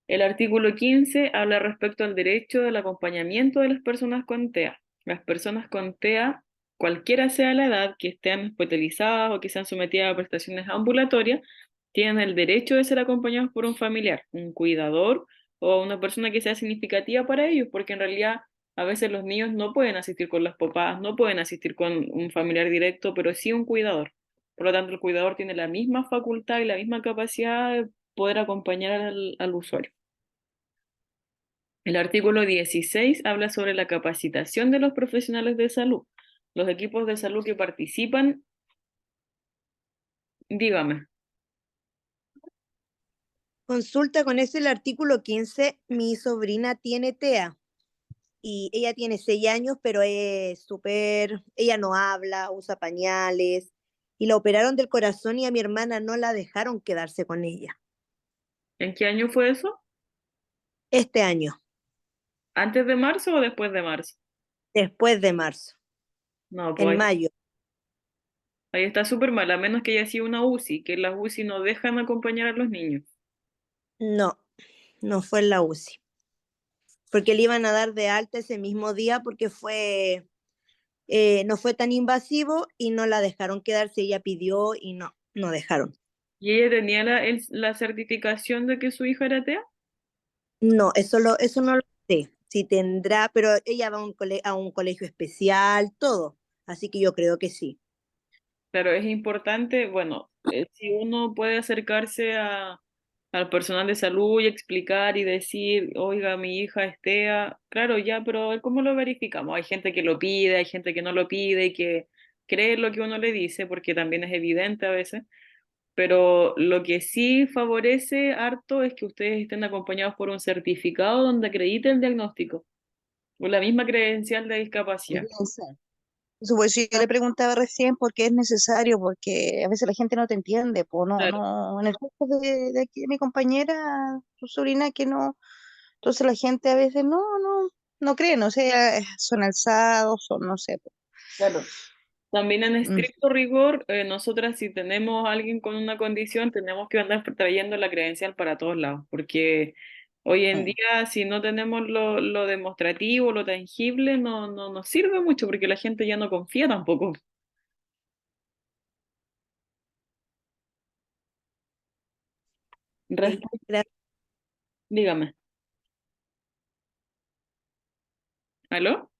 El artículo 15 habla respecto al derecho del acompañamiento de las personas con TEA. Las personas con TEA, cualquiera sea la edad, que estén hospitalizadas o que sean sometidas a prestaciones ambulatorias, tienen el derecho de ser acompañados por un familiar, un cuidador o una persona que sea significativa para ellos, porque en realidad a veces los niños no pueden asistir con las papás, no pueden asistir con un familiar directo, pero sí un cuidador. Por lo tanto, el cuidador tiene la misma facultad y la misma capacidad de poder acompañar al usuario. El artículo 16 habla sobre la capacitación de los profesionales de salud. Los equipos de salud que participan, dígame. Consulta con ese el artículo 15. Mi sobrina tiene TEA y ella tiene 6 años, pero es súper, ella no habla, usa pañales y la operaron del corazón y a mi hermana no la dejaron quedarse con ella ¿En qué año fue eso? este año, ¿Antes de marzo o después de marzo? después de marzo, No, en pues mayo. ahí está súper mal, a menos que haya sido una UCI, que las UCI no dejan acompañar a los niños. No, no fue en la UCI, porque le iban a dar de alta ese mismo día porque no fue tan invasivo y no la dejaron quedarse, ella pidió y no dejaron. ¿Y ella tenía la certificación de que su hija era TEA? No, eso no lo sé, si tendrá, pero ella va a un colegio especial, todo, así que yo creo que sí. Pero es importante, bueno, si uno puede acercarse al personal de salud y explicar y decir, oiga, mi hija es TEA, claro, ya, pero ¿cómo lo verificamos? Hay gente que lo pide, hay gente que no lo pide y que cree lo que uno le dice, porque también es evidente a veces, pero lo que sí favorece harto es que ustedes estén acompañados por un certificado donde acredite el diagnóstico, o la misma credencial de discapacidad. Podría ser. Eso, por eso yo le preguntaba recién por qué es necesario, porque a veces la gente no te entiende, pues no, Claro. no, en el caso de aquí de mi compañera, su sobrina que no, entonces la gente a veces no cree, no sé, son alzados, son, no sé, po. Claro. También en Mm, estricto rigor, nosotras si tenemos a alguien con una condición, tenemos que andar trayendo la credencial para todos lados, porque hoy en mm. día si no tenemos lo demostrativo, lo tangible, no nos sirve mucho porque la gente ya no confía tampoco. Ok, Respe- gracias. Dígame, ¿aló?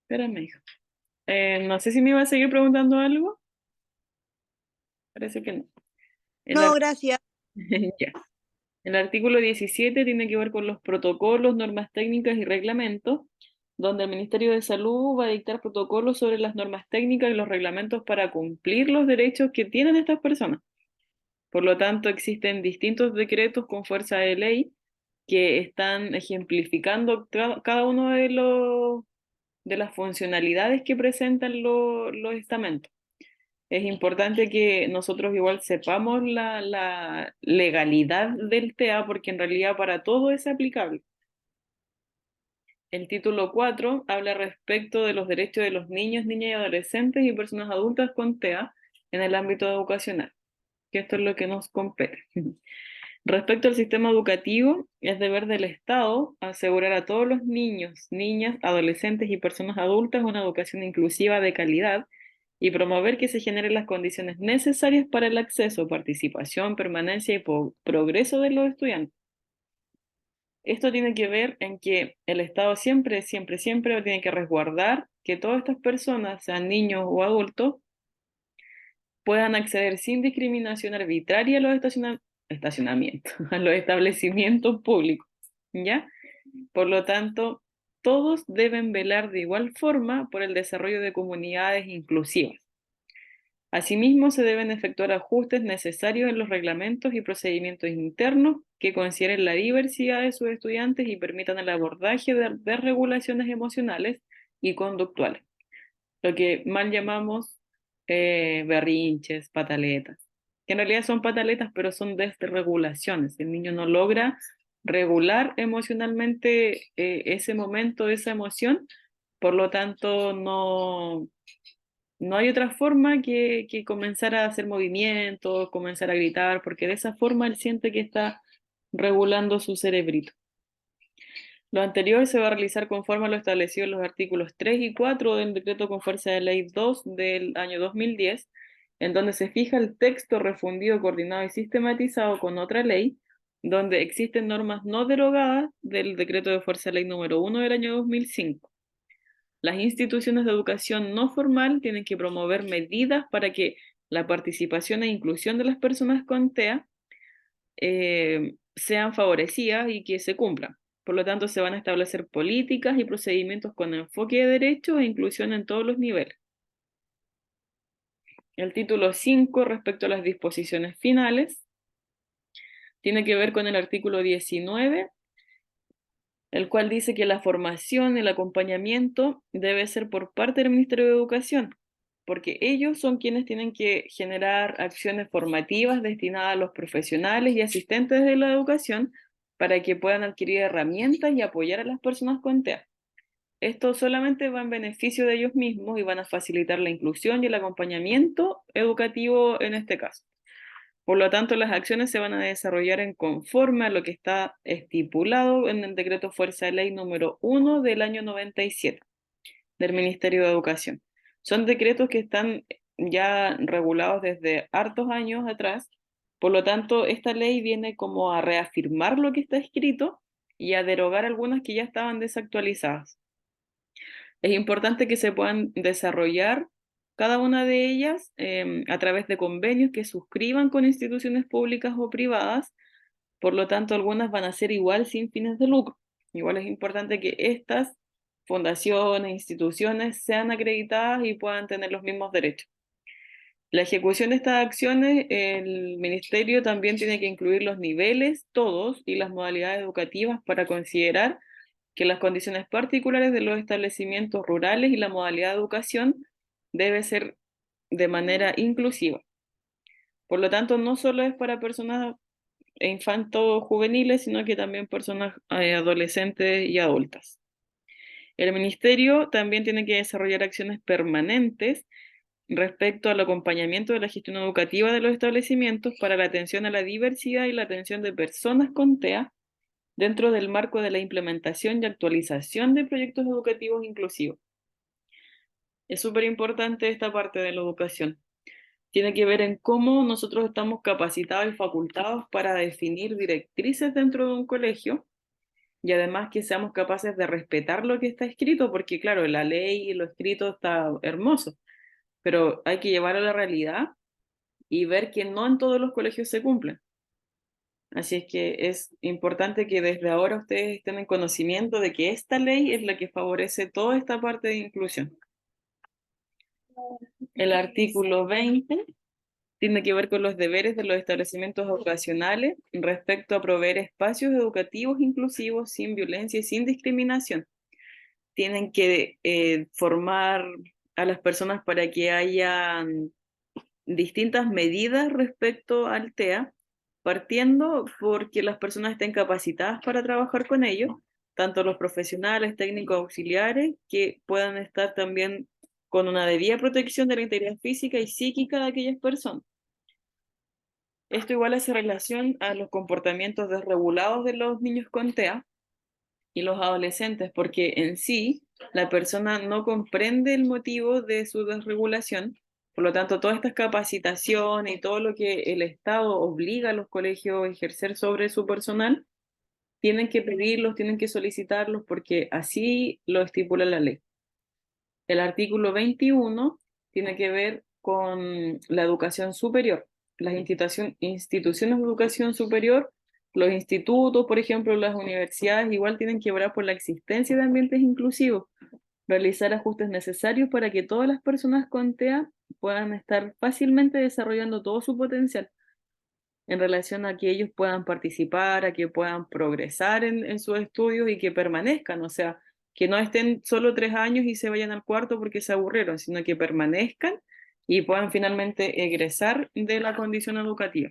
Espérame, hijo. No sé si me iba a seguir preguntando algo, parece que no. El No, ar- gracias. Ya. El artículo 17 tiene que ver con los protocolos, normas técnicas y reglamentos, donde el Ministerio de Salud va a dictar protocolos sobre las normas técnicas y los reglamentos para cumplir los derechos que tienen estas personas. Por lo tanto, existen distintos decretos con fuerza de ley que están ejemplificando cada uno de las funcionalidades que presentan los estamentos. Es importante que nosotros igual sepamos la legalidad del TEA porque en realidad para todo es aplicable. El título 4 habla respecto de los derechos de los niños, niñas y adolescentes y personas adultas con TEA en el ámbito educacional, que esto es lo que nos compete. Respecto al sistema educativo, es deber del Estado asegurar a todos los niños, niñas, adolescentes y personas adultas una educación inclusiva de calidad y promover que se generen las condiciones necesarias para el acceso, participación, permanencia y progreso de los estudiantes. Esto tiene que ver en que el Estado siempre, siempre, siempre tiene que resguardar que todas estas personas, sean niños o adultos, puedan acceder sin discriminación arbitraria a los estacionamientos, a los establecimientos públicos, ¿ya? Por lo tanto, todos deben velar de igual forma por el desarrollo de comunidades inclusivas. Asimismo, se deben efectuar ajustes necesarios en los reglamentos y procedimientos internos que consideren la diversidad de sus estudiantes y permitan el abordaje de regulaciones emocionales y conductuales, lo que mal llamamos berrinches, pataletas, que en realidad son pataletas, pero son desregulaciones. El niño no logra regular emocionalmente ese momento, esa emoción, por lo tanto no hay otra forma que comenzar a hacer movimientos, comenzar a gritar, porque de esa forma él siente que está regulando su cerebrito. Lo anterior se va a realizar conforme a lo establecido en los artículos 3 y 4 del decreto con fuerza de ley 2 del año 2010, en donde se fija el texto refundido, coordinado y sistematizado con otra ley donde existen normas no derogadas del Decreto de Fuerza de Ley número 1 del año 2005. Las instituciones de educación no formal tienen que promover medidas para que la participación e inclusión de las personas con TEA sean favorecidas y que se cumplan. Por lo tanto, se van a establecer políticas y procedimientos con enfoque de derechos e inclusión en todos los niveles. El título 5, respecto a las disposiciones finales, tiene que ver con el artículo 19, el cual dice que la formación y el acompañamiento debe ser por parte del Ministerio de Educación, porque ellos son quienes tienen que generar acciones formativas destinadas a los profesionales y asistentes de la educación para que puedan adquirir herramientas y apoyar a las personas con TEA. Esto solamente va en beneficio de ellos mismos y van a facilitar la inclusión y el acompañamiento educativo en este caso. Por lo tanto, las acciones se van a desarrollar en conforme a lo que está estipulado en el Decreto Fuerza de Ley número 1 del año 97 del Ministerio de Educación. Son decretos que están ya regulados desde hartos años atrás, por lo tanto, esta ley viene como a reafirmar lo que está escrito y a derogar algunas que ya estaban desactualizadas. Es importante que se puedan desarrollar cada una de ellas a través de convenios que suscriban con instituciones públicas o privadas. Por lo tanto, algunas van a ser igual sin fines de lucro. Igual es importante que estas fundaciones, instituciones sean acreditadas y puedan tener los mismos derechos. La ejecución de estas acciones, el ministerio también tiene que incluir los niveles, todos, y las modalidades educativas para considerar que las condiciones particulares de los establecimientos rurales y la modalidad de educación debe ser de manera inclusiva. Por lo tanto, no solo es para personas infanto-juveniles, sino que también personas adolescentes y adultas. El ministerio también tiene que desarrollar acciones permanentes respecto al acompañamiento de la gestión educativa de los establecimientos para la atención a la diversidad y la atención de personas con TEA dentro del marco de la implementación y actualización de proyectos educativos inclusivos. Es súper importante esta parte de la educación. Tiene que ver en cómo nosotros estamos capacitados y facultados para definir directrices dentro de un colegio y además que seamos capaces de respetar lo que está escrito, porque claro, la ley y lo escrito está hermoso, pero hay que llevar a la realidad y ver que no en todos los colegios se cumplen. Así es que es importante que desde ahora ustedes estén en conocimiento de que esta ley es la que favorece toda esta parte de inclusión. El artículo 20 tiene que ver con los deberes de los establecimientos educacionales respecto a proveer espacios educativos inclusivos sin violencia y sin discriminación. Tienen que formar a las personas para que haya distintas medidas respecto al TEA, partiendo porque las personas estén capacitadas para trabajar con ellos, tanto los profesionales, técnicos auxiliares, que puedan estar también con una debida protección de la integridad física y psíquica de aquellas personas. Esto igual hace relación a los comportamientos desregulados de los niños con TEA y los adolescentes, porque en sí la persona no comprende el motivo de su desregulación. Por lo tanto, todas estas capacitaciones y todo lo que el Estado obliga a los colegios a ejercer sobre su personal, tienen que pedirlos, tienen que solicitarlos, porque así lo estipula la ley. El artículo 21 tiene que ver con la educación superior. Las instituciones de educación superior, los institutos, por ejemplo, las universidades, igual tienen que velar por la existencia de ambientes inclusivos, realizar ajustes necesarios para que todas las personas con TEA puedan estar fácilmente desarrollando todo su potencial en relación a que ellos puedan participar, a que puedan progresar en sus estudios y que permanezcan, o sea, que no estén solo 3 años y se vayan al cuarto porque se aburrieron, sino que permanezcan y puedan finalmente egresar de la condición educativa.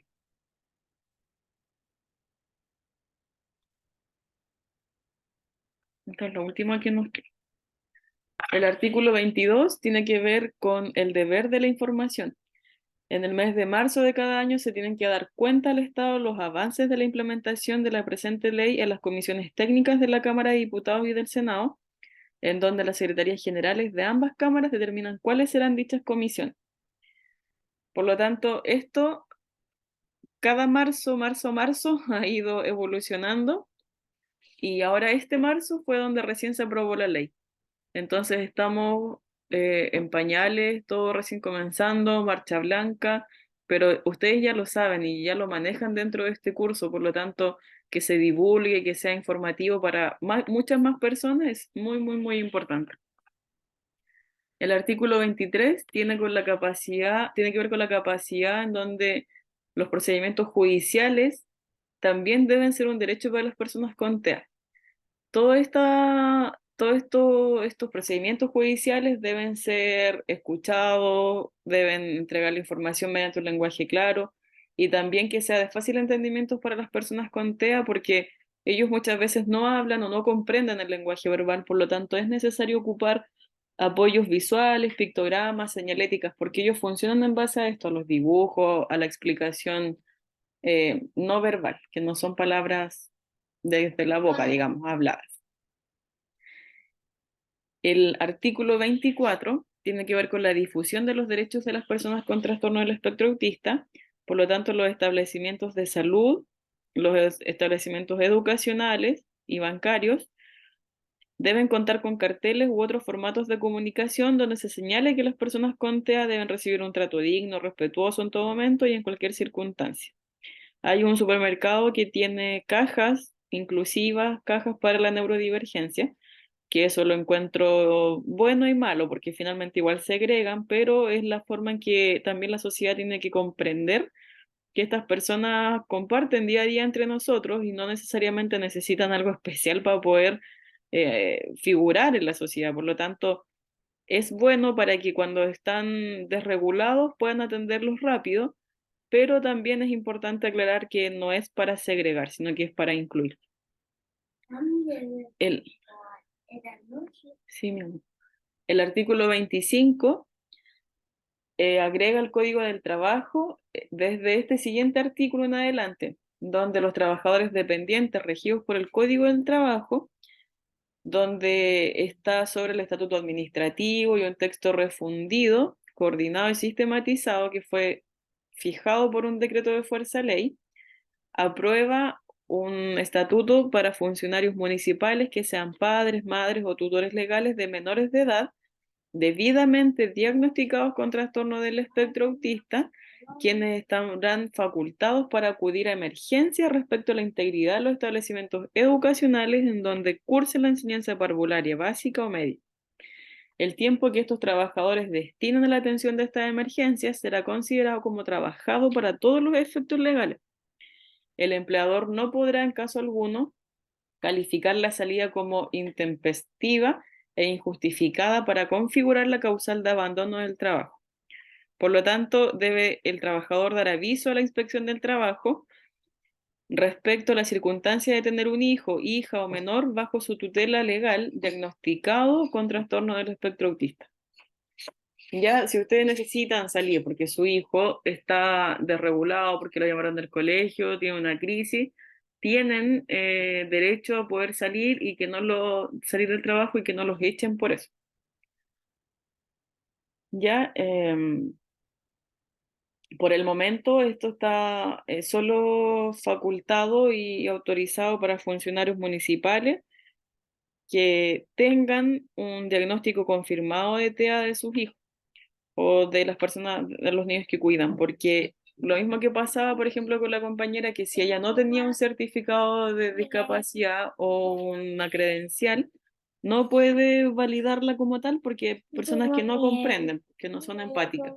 Esto es lo último que nos queda. El artículo 22 tiene que ver con el deber de la información. En el mes de marzo de cada año se tienen que dar cuenta al Estado los avances de la implementación de la presente ley en las comisiones técnicas de la Cámara de Diputados y del Senado, en donde las secretarías generales de ambas cámaras determinan cuáles serán dichas comisiones. Por lo tanto, esto cada marzo ha ido evolucionando y ahora este marzo fue donde recién se aprobó la ley. Entonces estamos en pañales, todo recién comenzando, marcha blanca, pero ustedes ya lo saben y ya lo manejan dentro de este curso, por lo tanto, que se divulgue, que sea informativo para muchas más personas es muy, muy, muy importante. El artículo 23 tiene tiene que ver con la capacidad en donde los procedimientos judiciales también deben ser un derecho para las personas con TEA. Estos procedimientos judiciales deben ser escuchados, deben entregar la información mediante un lenguaje claro y también que sea de fácil entendimiento para las personas con TEA porque ellos muchas veces no hablan o no comprenden el lenguaje verbal, por lo tanto es necesario ocupar apoyos visuales, pictogramas, señaléticas, porque ellos funcionan en base a esto, a los dibujos, a la explicación no verbal, que no son palabras desde la boca, digamos, habladas. El artículo 24 tiene que ver con la difusión de los derechos de las personas con trastorno del espectro autista, por lo tanto los establecimientos de salud, los establecimientos educacionales y bancarios deben contar con carteles u otros formatos de comunicación donde se señale que las personas con TEA deben recibir un trato digno, respetuoso en todo momento y en cualquier circunstancia. Hay un supermercado que tiene cajas inclusivas, cajas para la neurodivergencia, que eso lo encuentro bueno y malo, porque finalmente igual se agregan, pero es la forma en que también la sociedad tiene que comprender que estas personas comparten día a día entre nosotros y no necesariamente necesitan algo especial para poder figurar en la sociedad. Por lo tanto, es bueno para que cuando están desregulados puedan atenderlos rápido, pero también es importante aclarar que no es para segregar, sino que es para incluir. El, sí, mi amor. El artículo 25 agrega el Código del Trabajo desde este siguiente artículo en adelante, donde los trabajadores dependientes regidos por el Código del Trabajo, donde está sobre el estatuto administrativo y un texto refundido, coordinado y sistematizado que fue fijado por un decreto de fuerza ley, aprueba un estatuto para funcionarios municipales que sean padres, madres o tutores legales de menores de edad debidamente diagnosticados con trastorno del espectro autista, quienes estarán facultados para acudir a emergencias respecto a la integridad de los establecimientos educacionales en donde cursen la enseñanza parvularia básica o media. El tiempo que estos trabajadores destinen a la atención de estas emergencias será considerado como trabajado para todos los efectos legales. El empleador no podrá en caso alguno calificar la salida como intempestiva e injustificada para configurar la causal de abandono del trabajo. Por lo tanto, debe el trabajador dar aviso a la inspección del trabajo respecto a la circunstancia de tener un hijo, hija o menor bajo su tutela legal diagnosticado con trastorno del espectro autista. Ya, si ustedes necesitan salir porque su hijo está desregulado, porque lo llamaron del colegio, tiene una crisis, tienen derecho a poder salir y que salir del trabajo y que no los echen por eso. Ya, por el momento esto está solo facultado y autorizado para funcionarios municipales que tengan un diagnóstico confirmado de TEA de sus hijos o de las personas, de los niños que cuidan, porque lo mismo que pasaba, por ejemplo, con la compañera, que si ella no tenía un certificado de discapacidad o una credencial, no puede validarla como tal porque hay personas que no comprenden, que no son empáticas.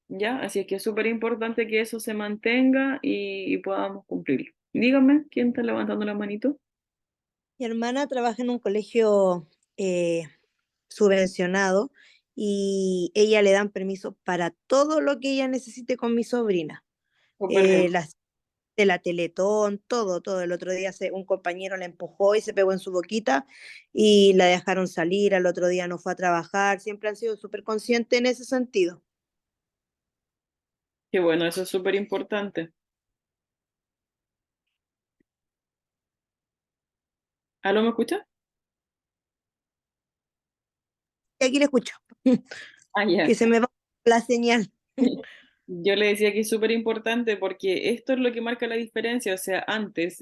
¿Ya? Así es que es súper importante que eso se mantenga y podamos cumplirlo. Dígame, ¿quién está levantando la manito? Mi hermana trabaja en un colegio subvencionado y ella le dan permiso para todo lo que ella necesite con mi sobrina. Súper bien. De la Teletón, todo, todo. El otro día un compañero la empujó y se pegó en su boquita y la dejaron salir, al otro día no fue a trabajar, siempre han sido súper conscientes en ese sentido. Qué bueno, eso es súper importante. ¿Aló, me escucha? Y aquí le escucho, Ah, ya. que se me va la señal. Yo le decía que es súper importante porque esto es lo que marca la diferencia. O sea, antes,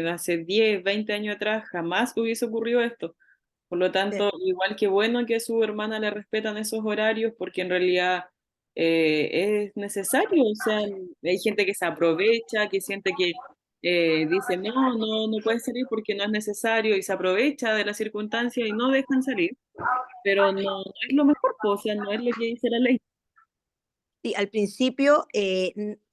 hace 10, 20 años atrás, jamás hubiese ocurrido esto. Por lo Sí. tanto, igual que bueno que a su hermana le respetan esos horarios porque en realidad es necesario. O sea, hay gente que se aprovecha, que siente que dice, no puede salir porque no es necesario y se aprovecha de la circunstancia y no dejan salir. Pero no es lo mejor, po, o sea, no es lo que dice la ley. Sí, al principio,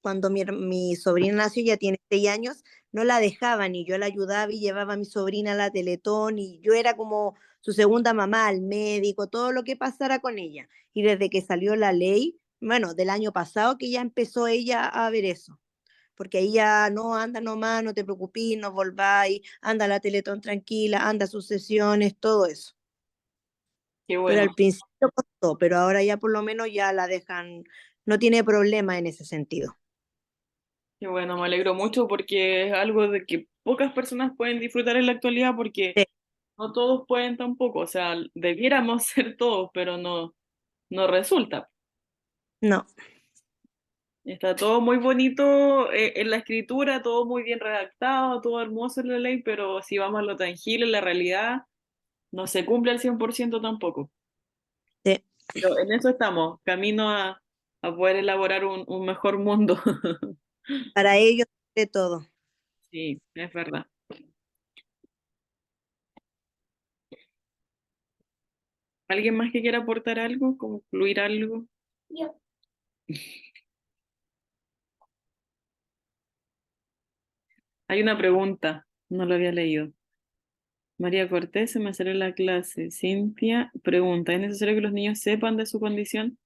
cuando mi sobrina nació, ya tiene 6 años, no la dejaban y yo la ayudaba y llevaba a mi sobrina a la Teletón y yo era como su segunda mamá, al médico, todo lo que pasara con ella. Y desde que salió la ley, bueno, del año pasado que ya empezó ella a ver eso, porque ahí ya no anda nomás, no te preocupes, no volváis, anda a la Teletón tranquila, anda a sus sesiones, todo eso. Qué Pero bueno. al principio costó, pero ahora ya por lo menos ya la dejan, no tiene problema en ese sentido. Qué bueno, me alegro mucho porque es algo de que pocas personas pueden disfrutar en la actualidad porque Sí, no todos pueden tampoco. O sea, debiéramos ser todos, pero no resulta. no, Está todo muy bonito en la escritura, todo muy bien redactado, todo hermoso en la ley, pero si vamos a lo tangible, en la realidad no se cumple al 100% tampoco. sí, Pero en eso estamos, camino a poder elaborar un mejor mundo. para ellos de todo. Sí, es verdad. ¿Alguien más que quiera aportar algo, concluir algo? Hay una pregunta, no lo había leído. María Cortés se me salió en la clase. Cintia pregunta, ¿es necesario que los niños sepan de su condición?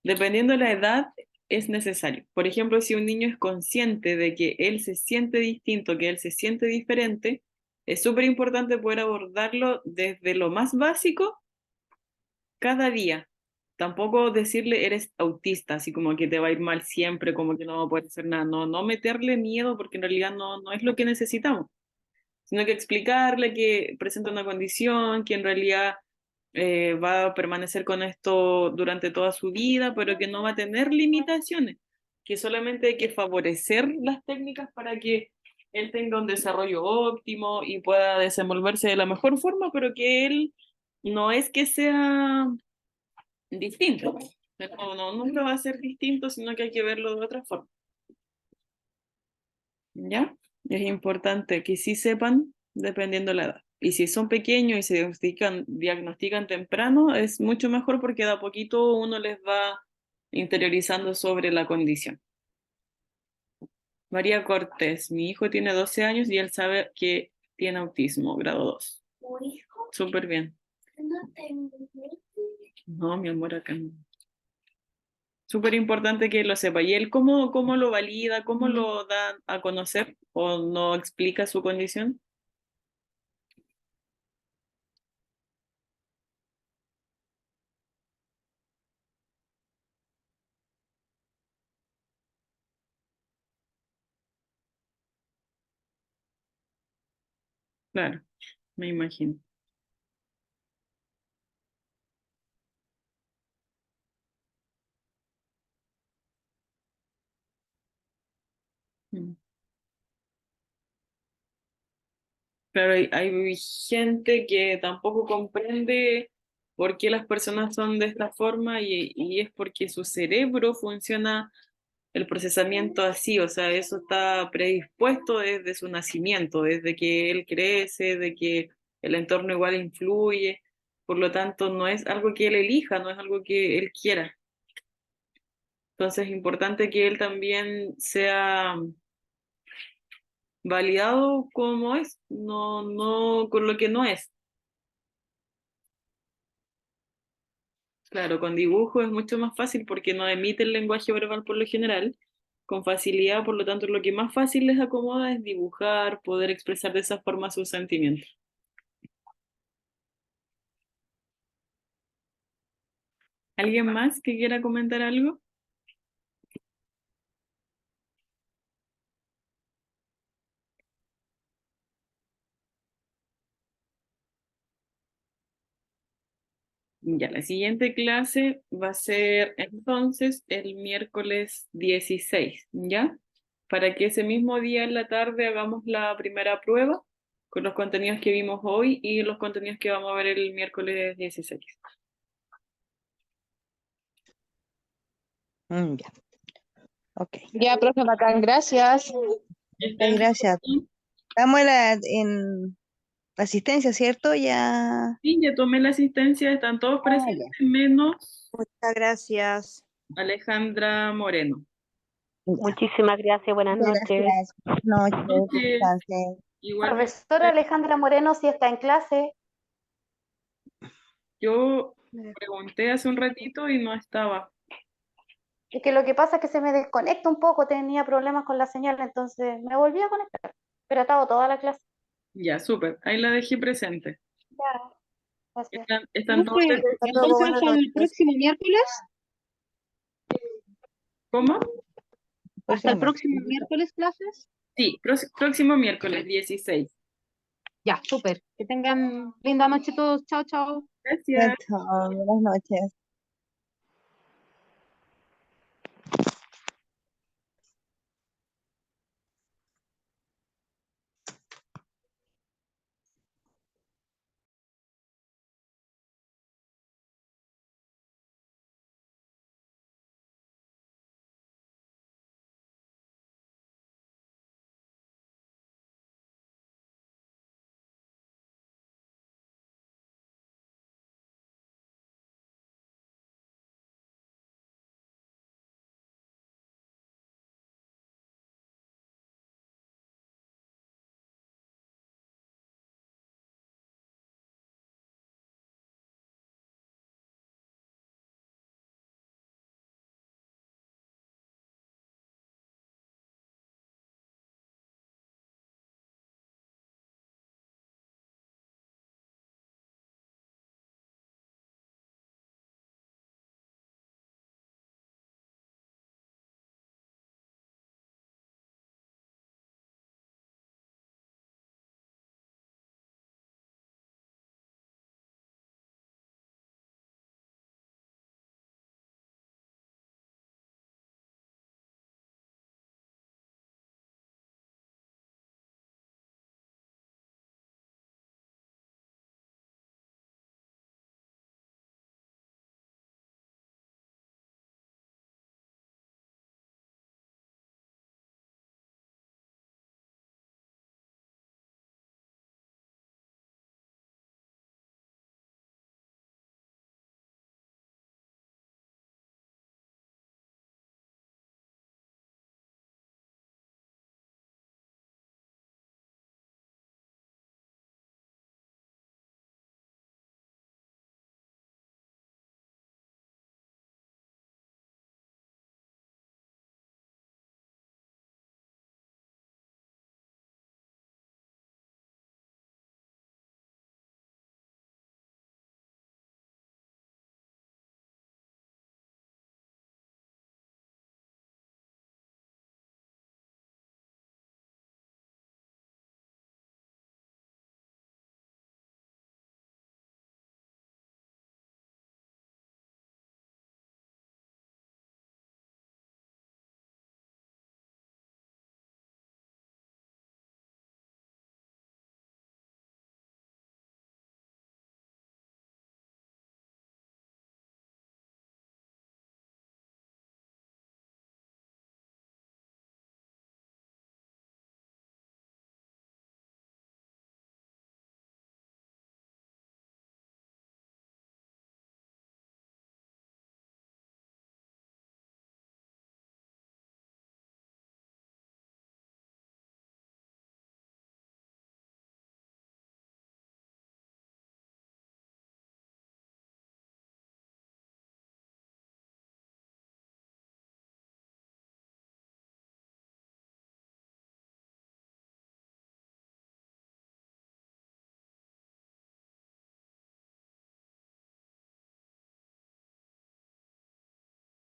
Dependiendo de la edad, es necesario. Por ejemplo, si un niño es consciente de que él se siente distinto, que él se siente diferente, es súper importante poder abordarlo desde lo más básico cada día. Tampoco decirle eres autista, así como que te va a ir mal siempre, como que no va a poder hacer nada. No meterle miedo porque en realidad no es lo que necesitamos, sino que explicarle que presenta una condición, que en realidad va a permanecer con esto durante toda su vida, pero que no va a tener limitaciones, que solamente hay que favorecer las técnicas para que él tenga un desarrollo óptimo y pueda desenvolverse de la mejor forma, pero que él no es que sea distinto. Nunca va a ser distinto, sino que hay que verlo de otra forma. ¿Ya? Es importante que sí sepan dependiendo de la edad. Y si son pequeños y se diagnostican temprano, es mucho mejor porque de a poquito uno les va interiorizando sobre la condición. María Cortés, mi hijo tiene 12 años y él sabe que tiene autismo, grado 2. Súper bien. No, mi amor, acá no. Súper importante que lo sepa. ¿Y él cómo lo valida, cómo lo da a conocer o no explica su condición? Claro, me imagino. Mm. Claro, hay gente que tampoco comprende por qué las personas son de esta forma y es porque su cerebro funciona el procesamiento así, o sea, eso está predispuesto desde su nacimiento, desde que él crece, de que el entorno igual influye, por lo tanto no es algo que él elija, no es algo que él quiera. Entonces es importante que él también sea validado como es, no con lo que no es. Claro, con dibujo es mucho más fácil porque no emite el lenguaje verbal por lo general con facilidad, por lo tanto lo que más fácil les acomoda es dibujar, poder expresar de esa forma sus sentimientos. ¿Alguien más que quiera comentar algo? Ya, la siguiente clase va a ser entonces el miércoles 16, ¿ya? Para que ese mismo día en la tarde hagamos la primera prueba con los contenidos que vimos hoy y los contenidos que vamos a ver el miércoles 16. Ya, ok. Ya, profe, bacán, gracias. Muchas gracias. Estamos en la asistencia, ¿cierto? Ya. Sí, ya tomé la asistencia, están todos Ah, presentes, ya. menos Muchas gracias. Alejandra Moreno. Ya. Muchísimas gracias, buenas Muchas noches. gracias. Buenas noches. Que Entonces, descansen. igualmente, Profesora Alejandra Moreno, si está en clase. yo pregunté hace un ratito y no estaba. Es que lo que pasa es que se me desconecta un poco, tenía problemas con la señal, entonces me volví a conectar. Pero ha estado toda la clase. Ya, súper. Ahí la dejé presente. Ya, gracias. Están todos. Profe, Hasta luego, entonces buenas hasta el noches. próximo miércoles, ¿Cómo? hasta el Próximo. próximo miércoles clases. Sí, próximo miércoles 16. Ya, súper. Que tengan linda noche todos. Chao, chao. Gracias. Chao, buenas noches.